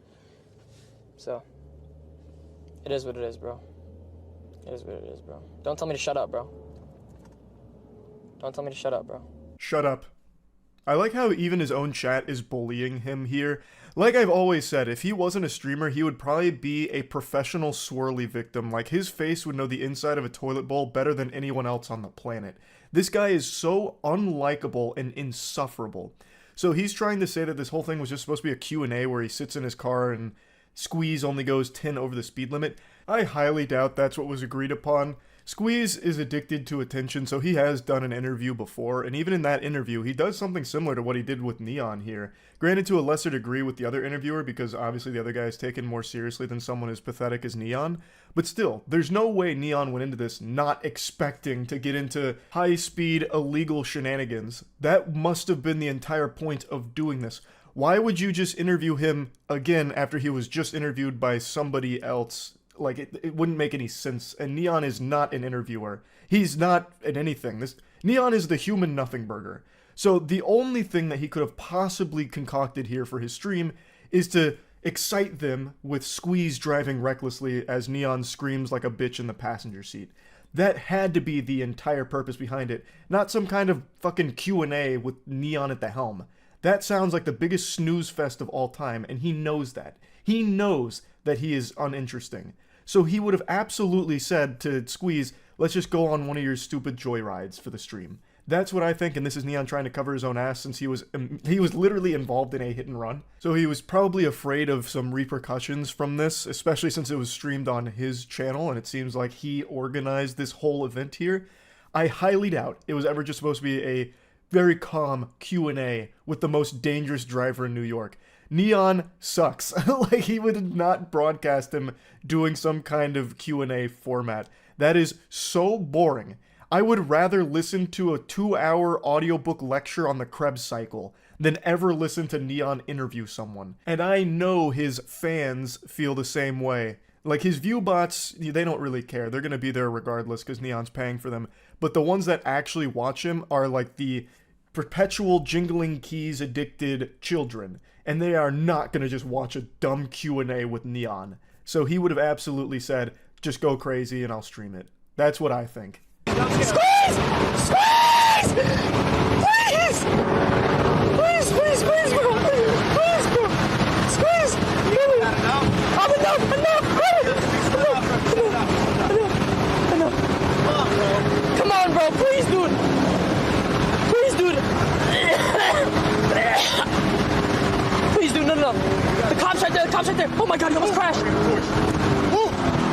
So, it is what it is, bro. It is what it is, bro. Don't tell me to shut up, bro. Don't tell me to shut up, bro. Shut up. I like how even his own chat is bullying him here. Like I've always said, if he wasn't a streamer, he would probably be a professional swirly victim. Like, his face would know the inside of a toilet bowl better than anyone else on the planet. This guy is so unlikable and insufferable. So he's trying to say that this whole thing was just supposed to be a Q&A where he sits in his car and Squeeze only goes 10 over the speed limit. I highly doubt that's what was agreed upon. Squeeze is addicted to attention, so he has done an interview before, and even in that interview, he does something similar to what he did with Neon here. Granted, to a lesser degree with the other interviewer, because obviously the other guy is taken more seriously than someone as pathetic as Neon, but still, there's no way Neon went into this not expecting to get into high-speed, illegal shenanigans. That must have been the entire point of doing this. Why would you just interview him again after he was just interviewed by somebody else? Like, it wouldn't make any sense, and Neon is not an interviewer. He's not an anything. Neon is the human nothing burger. So the only thing that he could have possibly concocted here for his stream is to excite them with Squeeze driving recklessly as Neon screams like a bitch in the passenger seat. That had to be the entire purpose behind it, not some kind of fucking Q&A with Neon at the helm. That sounds like the biggest snooze fest of all time, and he knows that. He knows that he is uninteresting. So he would have absolutely said to Squeeze, let's just go on one of your stupid joyrides for the stream. That's what I think, and this is Neon trying to cover his own ass since he was literally involved in a hit and run. So he was probably afraid of some repercussions from this, especially since it was streamed on his channel, and it seems like he organized this whole event here. I highly doubt it was ever just supposed to be a very calm Q&A with the most dangerous driver in New York. Neon sucks. Like, he would not broadcast him doing some kind of Q&A format. That is so boring. I would rather listen to a 2-hour audiobook lecture on the Krebs cycle than ever listen to Neon interview someone. And I know his fans feel the same way. Like, his viewbots, they don't really care. They're gonna be there regardless because Neon's paying for them. But the ones that actually watch him are like the perpetual jingling keys addicted children. And they are not gonna just watch a dumb Q&A with Neon. So he would have absolutely said, just go crazy and I'll stream it. That's what I think. Squeeze! Squeeze! Please! Please, please, please, bro! Please, bro! Squeeze! I'm enough! Come on, bro! Please, dude! Please, dude! Please, dude, no. The cop's right there, Oh my god, you almost crashed!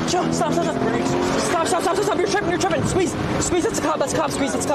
Chill, stop. Stop, you're tripping. Squeeze, that's a cop, squeeze, that's a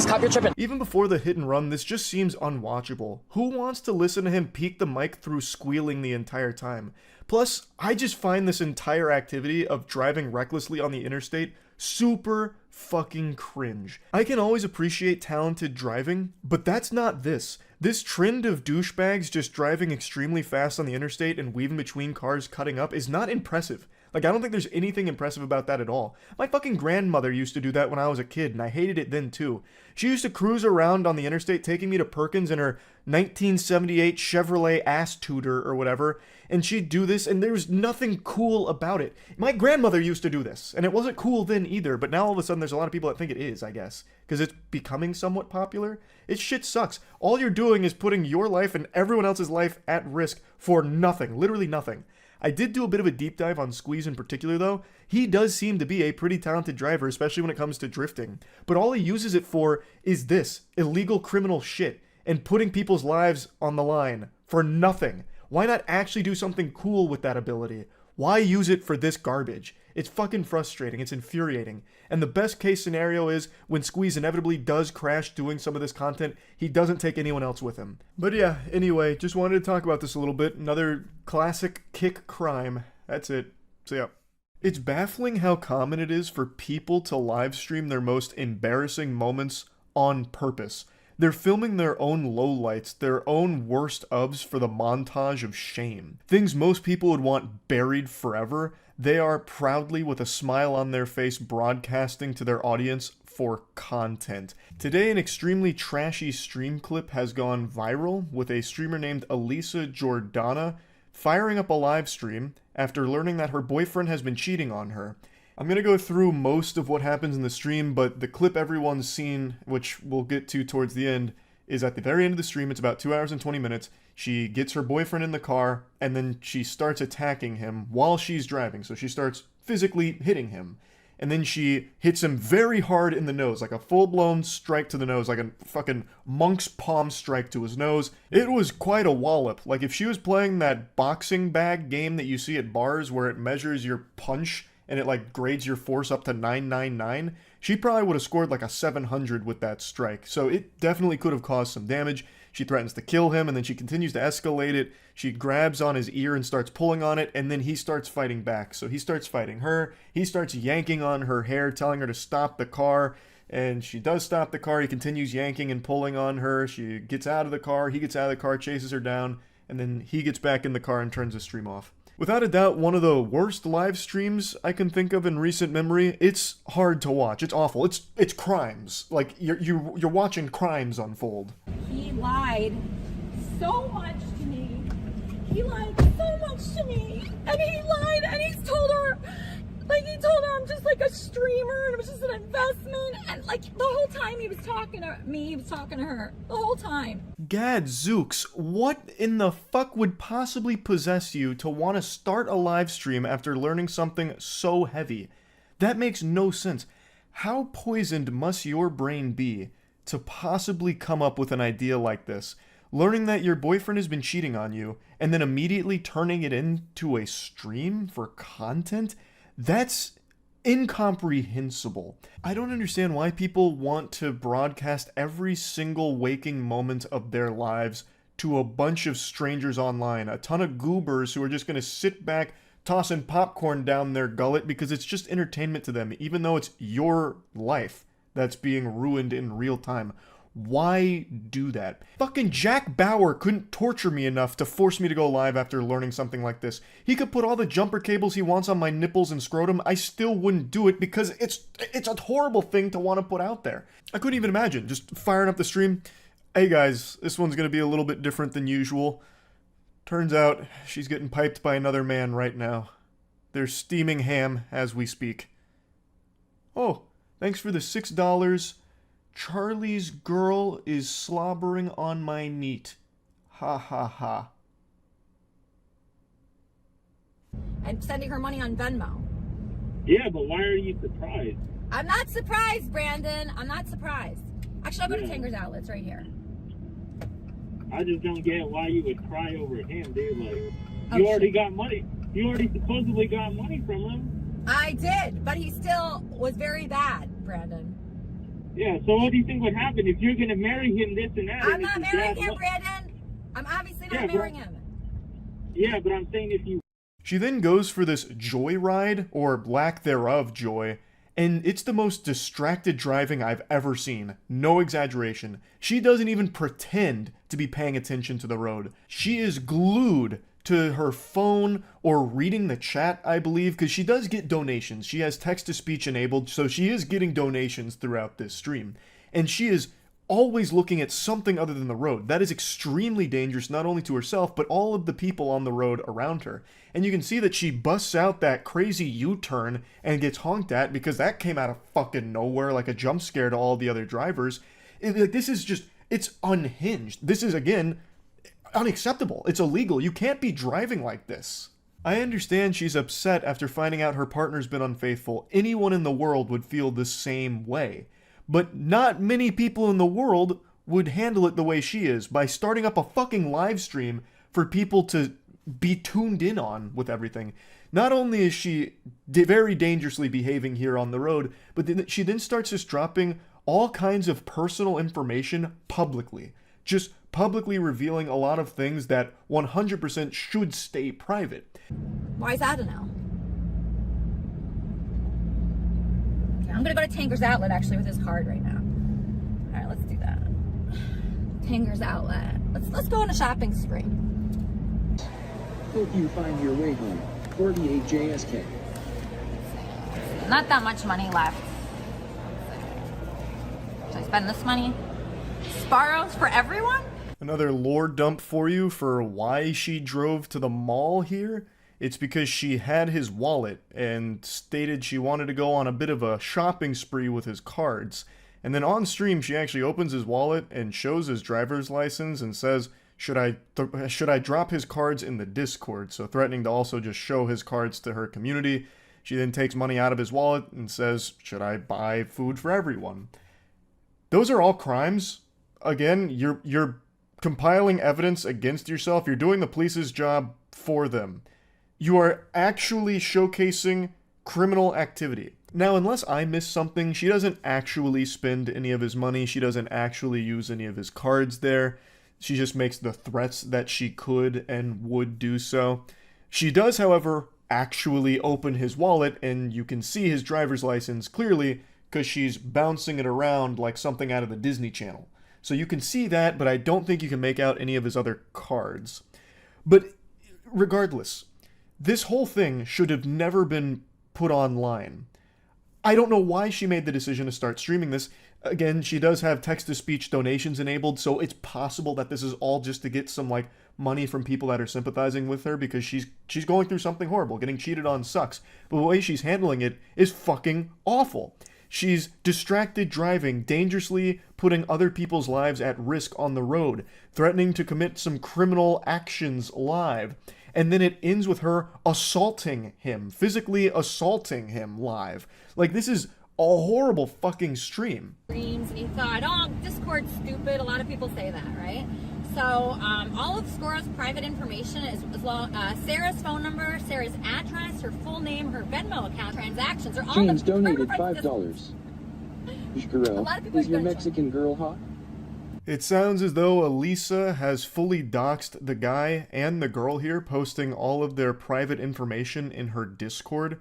cop, you're tripping. Even before the hit and run, this just seems unwatchable. Who wants to listen to him peek the mic through squealing the entire time? Plus, I just find this entire activity of driving recklessly on the interstate super fucking cringe. I can always appreciate talented driving, but that's not this. This trend of douchebags just driving extremely fast on the interstate and weaving between cars cutting up is not impressive. Like, I don't think there's anything impressive about that at all. My fucking grandmother used to do that when I was a kid, and I hated it then too. She used to cruise around on the interstate taking me to Perkins in her 1978 Chevrolet ass tutor or whatever, and she'd do this, and there's nothing cool about it. My grandmother used to do this, and it wasn't cool then either, but now all of a sudden there's a lot of people that think it is, I guess, because it's becoming somewhat popular. It shit sucks. All you're doing is putting your life and everyone else's life at risk for nothing, literally nothing. I did do a bit of a deep dive on Squeeze in particular though. He does seem to be a pretty talented driver, especially when it comes to drifting. But all he uses it for is this, illegal criminal shit, and putting people's lives on the line for nothing. Why not actually do something cool with that ability? Why use it for this garbage? It's fucking frustrating, it's infuriating. And the best case scenario is when Squeeze inevitably does crash doing some of this content, he doesn't take anyone else with him. But yeah, anyway, just wanted to talk about this a little bit. Another classic kick crime. That's it. So yeah. It's baffling how common it is for people to live stream their most embarrassing moments on purpose. They're filming their own lowlights, their own worst ofs for the montage of shame. Things most people would want buried forever, they are proudly with a smile on their face broadcasting to their audience for content. Today, an extremely trashy stream clip has gone viral with a streamer named Elisa Jordana firing up a live stream after learning that her boyfriend has been cheating on her. I'm going to go through most of what happens in the stream, but the clip everyone's seen, which we'll get to towards the end, is at the very end of the stream. It's about 2 hours and 20 minutes. She gets her boyfriend in the car, and then she starts attacking him while she's driving. So she starts physically hitting him. And then she hits him very hard in the nose, like a full-blown strike to the nose, like a fucking monk's palm strike to his nose. It was quite a wallop. Like, if she was playing that boxing bag game that you see at bars where it measures your punch and it like grades your force up to 999, she probably would have scored like a 700 with that strike. So it definitely could have caused some damage. She threatens to kill him, and then she continues to escalate it. She grabs on his ear and starts pulling on it, and then he starts fighting back. So he starts fighting her. He starts yanking on her hair, telling her to stop the car, and she does stop the car. He continues yanking and pulling on her. She gets out of the car. He gets out of the car, chases her down, and then he gets back in the car and turns the stream off. Without a doubt, one of the worst live streams I can think of in recent memory. It's hard to watch. It's awful. It's crimes. Like you're watching crimes unfold. He lied so much to me. He lied so much to me. And he lied and he told her I'm just like a streamer and it was just an investment. And like the whole time he was talking to me, he was talking to her. The whole time. Gadzooks, what in the fuck would possibly possess you to want to start a live stream after learning something so heavy? That makes no sense. How poisoned must your brain be to possibly come up with an idea like this? Learning that your boyfriend has been cheating on you and then immediately turning it into a stream for content? That's incomprehensible. I don't understand why people want to broadcast every single waking moment of their lives to a bunch of strangers online, a ton of goobers who are just going to sit back tossing popcorn down their gullet because it's just entertainment to them, even though it's your life that's being ruined in real time. Why do that? Fucking Jack Bauer couldn't torture me enough to force me to go live after learning something like this. He could put all the jumper cables he wants on my nipples and scrotum. I still wouldn't do it because it's a horrible thing to want to put out there. I couldn't even imagine just firing up the stream. Hey guys, this one's going to be a little bit different than usual. Turns out she's getting piped by another man right now. They're steaming ham as we speak. Oh, thanks for the $6. Charlie's girl is slobbering on my meat. Ha ha ha. And sending her money on Venmo. Yeah, but why are you surprised? I'm not surprised, Brandon. I'm not surprised. Actually, I'll go to Tanger's Outlets right here. I just don't get why you would cry over him, dude. Like, you already got money. You already supposedly got money from him. I did, but he still was very bad, Brandon. Yeah, so what do you think would happen if you're going to marry him, this and that? I'm not marrying him, Brandon. I'm obviously not marrying him. Yeah, but I'm saying if you... She then goes for this joyride, or lack thereof joy, and it's the most distracted driving I've ever seen. No exaggeration. She doesn't even pretend to be paying attention to the road. She is glued to her phone or reading the chat, I believe, because she does get donations. She has text-to-speech enabled, so she is getting donations throughout this stream. And she is always looking at something other than the road. That is extremely dangerous, not only to herself, but all of the people on the road around her. And you can see that she busts out that crazy U-turn and gets honked at because that came out of fucking nowhere like a jump scare to all the other drivers. This is just, it's unhinged. This is, again, unacceptable. It's illegal. You can't be driving like this. I understand she's upset after finding out her partner's been unfaithful. Anyone in the world would feel the same way. But not many people in the world would handle it the way she is, by starting up a fucking live stream for people to be tuned in on with everything. Not only is she very dangerously behaving here on the road, but then she then starts just dropping all kinds of personal information publicly. Just publicly revealing a lot of things that 100% should stay private. Why is that a no? I'm gonna go to Tanger's Outlet actually with his card right now. All right, let's do that. Tanger's Outlet. Let's go on a shopping spree. Hope you find your way home. 48 JSK. Not that much money left. Should I spend this money? Sparrows for everyone? Another lore dump for you for why she drove to the mall here. It's because she had his wallet and stated she wanted to go on a bit of a shopping spree with his cards. And then on stream, she actually opens his wallet and shows his driver's license and says, should I drop his cards in the Discord? So threatening to also just show his cards to her community. She then takes money out of his wallet and says, should I buy food for everyone? Those are all crimes. Again, you're compiling evidence against yourself. You're doing the police's job for them. You are actually showcasing criminal activity. Now, unless I miss something, she doesn't actually spend any of his money. She doesn't actually use any of his cards there. She just makes the threats that she could and would do so. She does, however, actually open his wallet, and you can see his driver's license clearly because she's bouncing it around like something out of the Disney Channel. So you can see that, but I don't think you can make out any of his other cards. But regardless, this whole thing should have never been put online. I don't know why she made the decision to start streaming this. Again, she does have text-to-speech donations enabled, so it's possible that this is all just to get some, like, money from people that are sympathizing with her because she's going through something horrible. Getting cheated on sucks. But the way she's handling it is fucking awful. She's distracted driving, dangerously putting other people's lives at risk on the road, threatening to commit some criminal actions live. And then it ends with her assaulting him, physically assaulting him live. Like, this is a horrible fucking stream. And he thought, oh, Discord's stupid. A lot of people say that, right? So all of Scora's private information, as well Sarah's phone number, Sarah's address, her full name, her Venmo account, transactions, are all James donated $5. Girl, is your Mexican girl hot? It sounds as though Elisa has fully doxed the guy and the girl here, posting all of their private information in her Discord,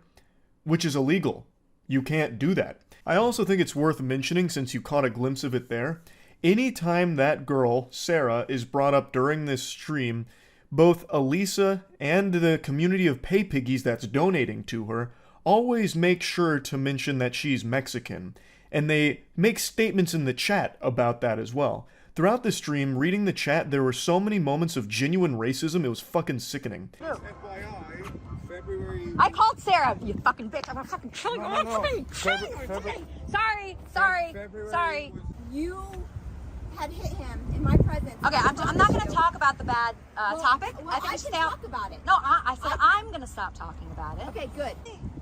which is illegal. You can't do that. I also think it's worth mentioning, since you caught a glimpse of it there, anytime that girl, Sarah, is brought up during this stream, both Elisa and the community of pay piggies that's donating to her always make sure to mention that she's Mexican. And they make statements in the chat about that as well. Throughout the stream, reading the chat, there were so many moments of genuine racism, it was fucking sickening. I called Sarah, you fucking bitch. I'm gonna fucking kill you. I'm gonna fucking kill you. Sorry. You had hit him in my presence. Okay, I'm not gonna talk about the bad topic. I think I should talk about it. No, I said I'm gonna stop talking about it. Okay, good.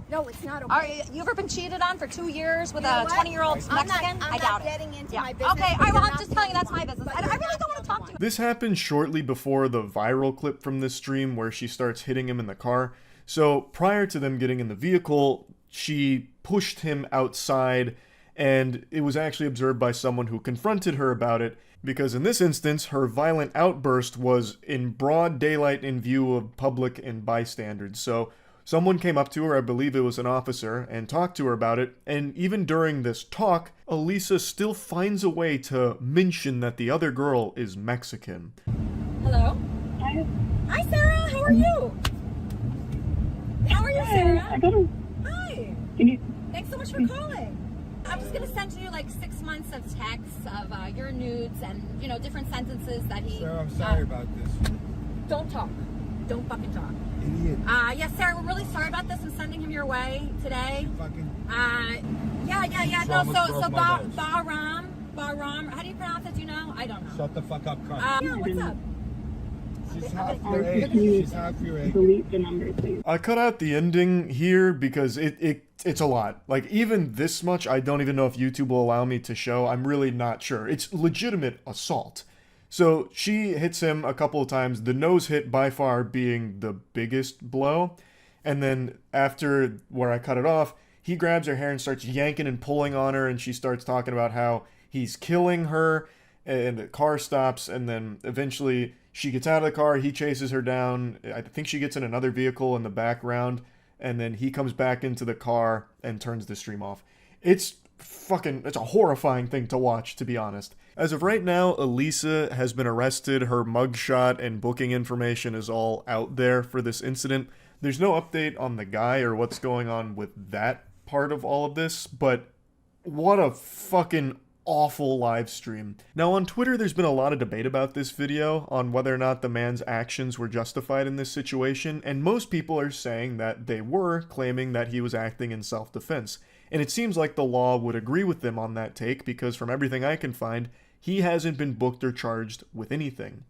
No, it's not okay. You ever been cheated on for 2 years with a 20-year-old Mexican? I doubt it. Getting into my business. Okay, all right, well, I'm just telling you that's my business. I really don't want to talk to you. This happened shortly before the viral clip from this stream where she starts hitting him in the car. So prior to them getting in the vehicle, she pushed him outside, and it was actually observed by someone who confronted her about it, because in this instance, her violent outburst was in broad daylight in view of public and bystanders. So someone came up to her, I believe it was an officer, and talked to her about it, and even during this talk, Elisa still finds a way to mention that the other girl is Mexican. Hello? Hi, Sarah, how are you? How are you, Sarah? Hi. Thanks so much for calling. I'm just gonna send you like 6 months of texts of your nudes and, you know, different sentences that he... Sarah, I'm sorry about this. Don't talk. Don't fucking talk. Idiot. Yes, Sarah, we're really sorry about this. I'm sending him your way today. Yeah. No, so Bahram, how do you pronounce it? Do you know? I don't know. Shut the fuck up, cunt. Yeah, what's up? She's half your age. She's half your age. Delete the number, please. I cut out the ending here because it's a lot. Like, even this much, I don't even know if YouTube will allow me to show. I'm really not sure. It's legitimate assault. So she hits him a couple of times, the nose hit by far being the biggest blow. And then after where I cut it off, he grabs her hair and starts yanking and pulling on her, and she starts talking about how he's killing her, and the car stops, and then eventually she gets out of the car, he chases her down. I think she gets in another vehicle in the background, and then he comes back into the car and turns the stream off. It's a horrifying thing to watch, to be honest. As of right now, Elisa has been arrested. Her mugshot and booking information is all out there for this incident. There's no update on the guy or what's going on with that part of all of this, but what a fucking awful live stream. Now on Twitter, there's been a lot of debate about this video on whether or not the man's actions were justified in this situation, and most people are saying that they were, claiming that he was acting in self-defense. And it seems like the law would agree with them on that take, because from everything I can find, he hasn't been booked or charged with anything.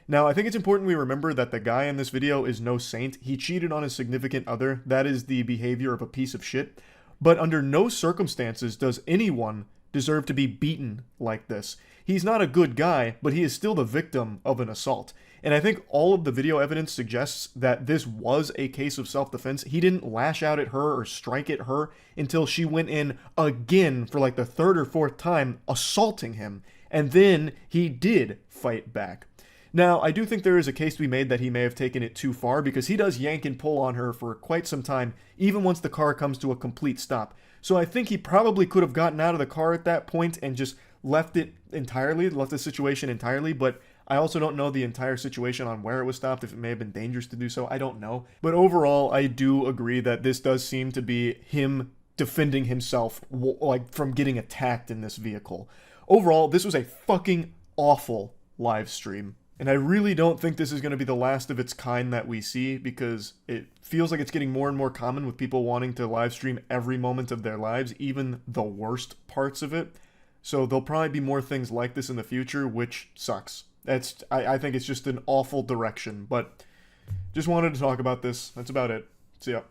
Now, I think it's important we remember that the guy in this video is no saint. He cheated on his significant other. That is the behavior of a piece of shit. But under no circumstances does anyone deserve to be beaten like this. He's not a good guy, but he is still the victim of an assault. And I think all of the video evidence suggests that this was a case of self-defense. He didn't lash out at her or strike at her until she went in again for like the third or fourth time, assaulting him. And then he did fight back. Now, I do think there is a case to be made that he may have taken it too far, because he does yank and pull on her for quite some time, even once the car comes to a complete stop. So I think he probably could have gotten out of the car at that point and just left it entirely, left the situation entirely, but I also don't know the entire situation on where it was stopped, if it may have been dangerous to do so, I don't know. But overall, I do agree that this does seem to be him defending himself, like, from getting attacked in this vehicle. Overall, this was a fucking awful live stream. And I really don't think this is going to be the last of its kind that we see, because it feels like it's getting more and more common with people wanting to live stream every moment of their lives, even the worst parts of it. So there'll probably be more things like this in the future, which sucks. I think it's just an awful direction, but just wanted to talk about this. That's about it. See ya.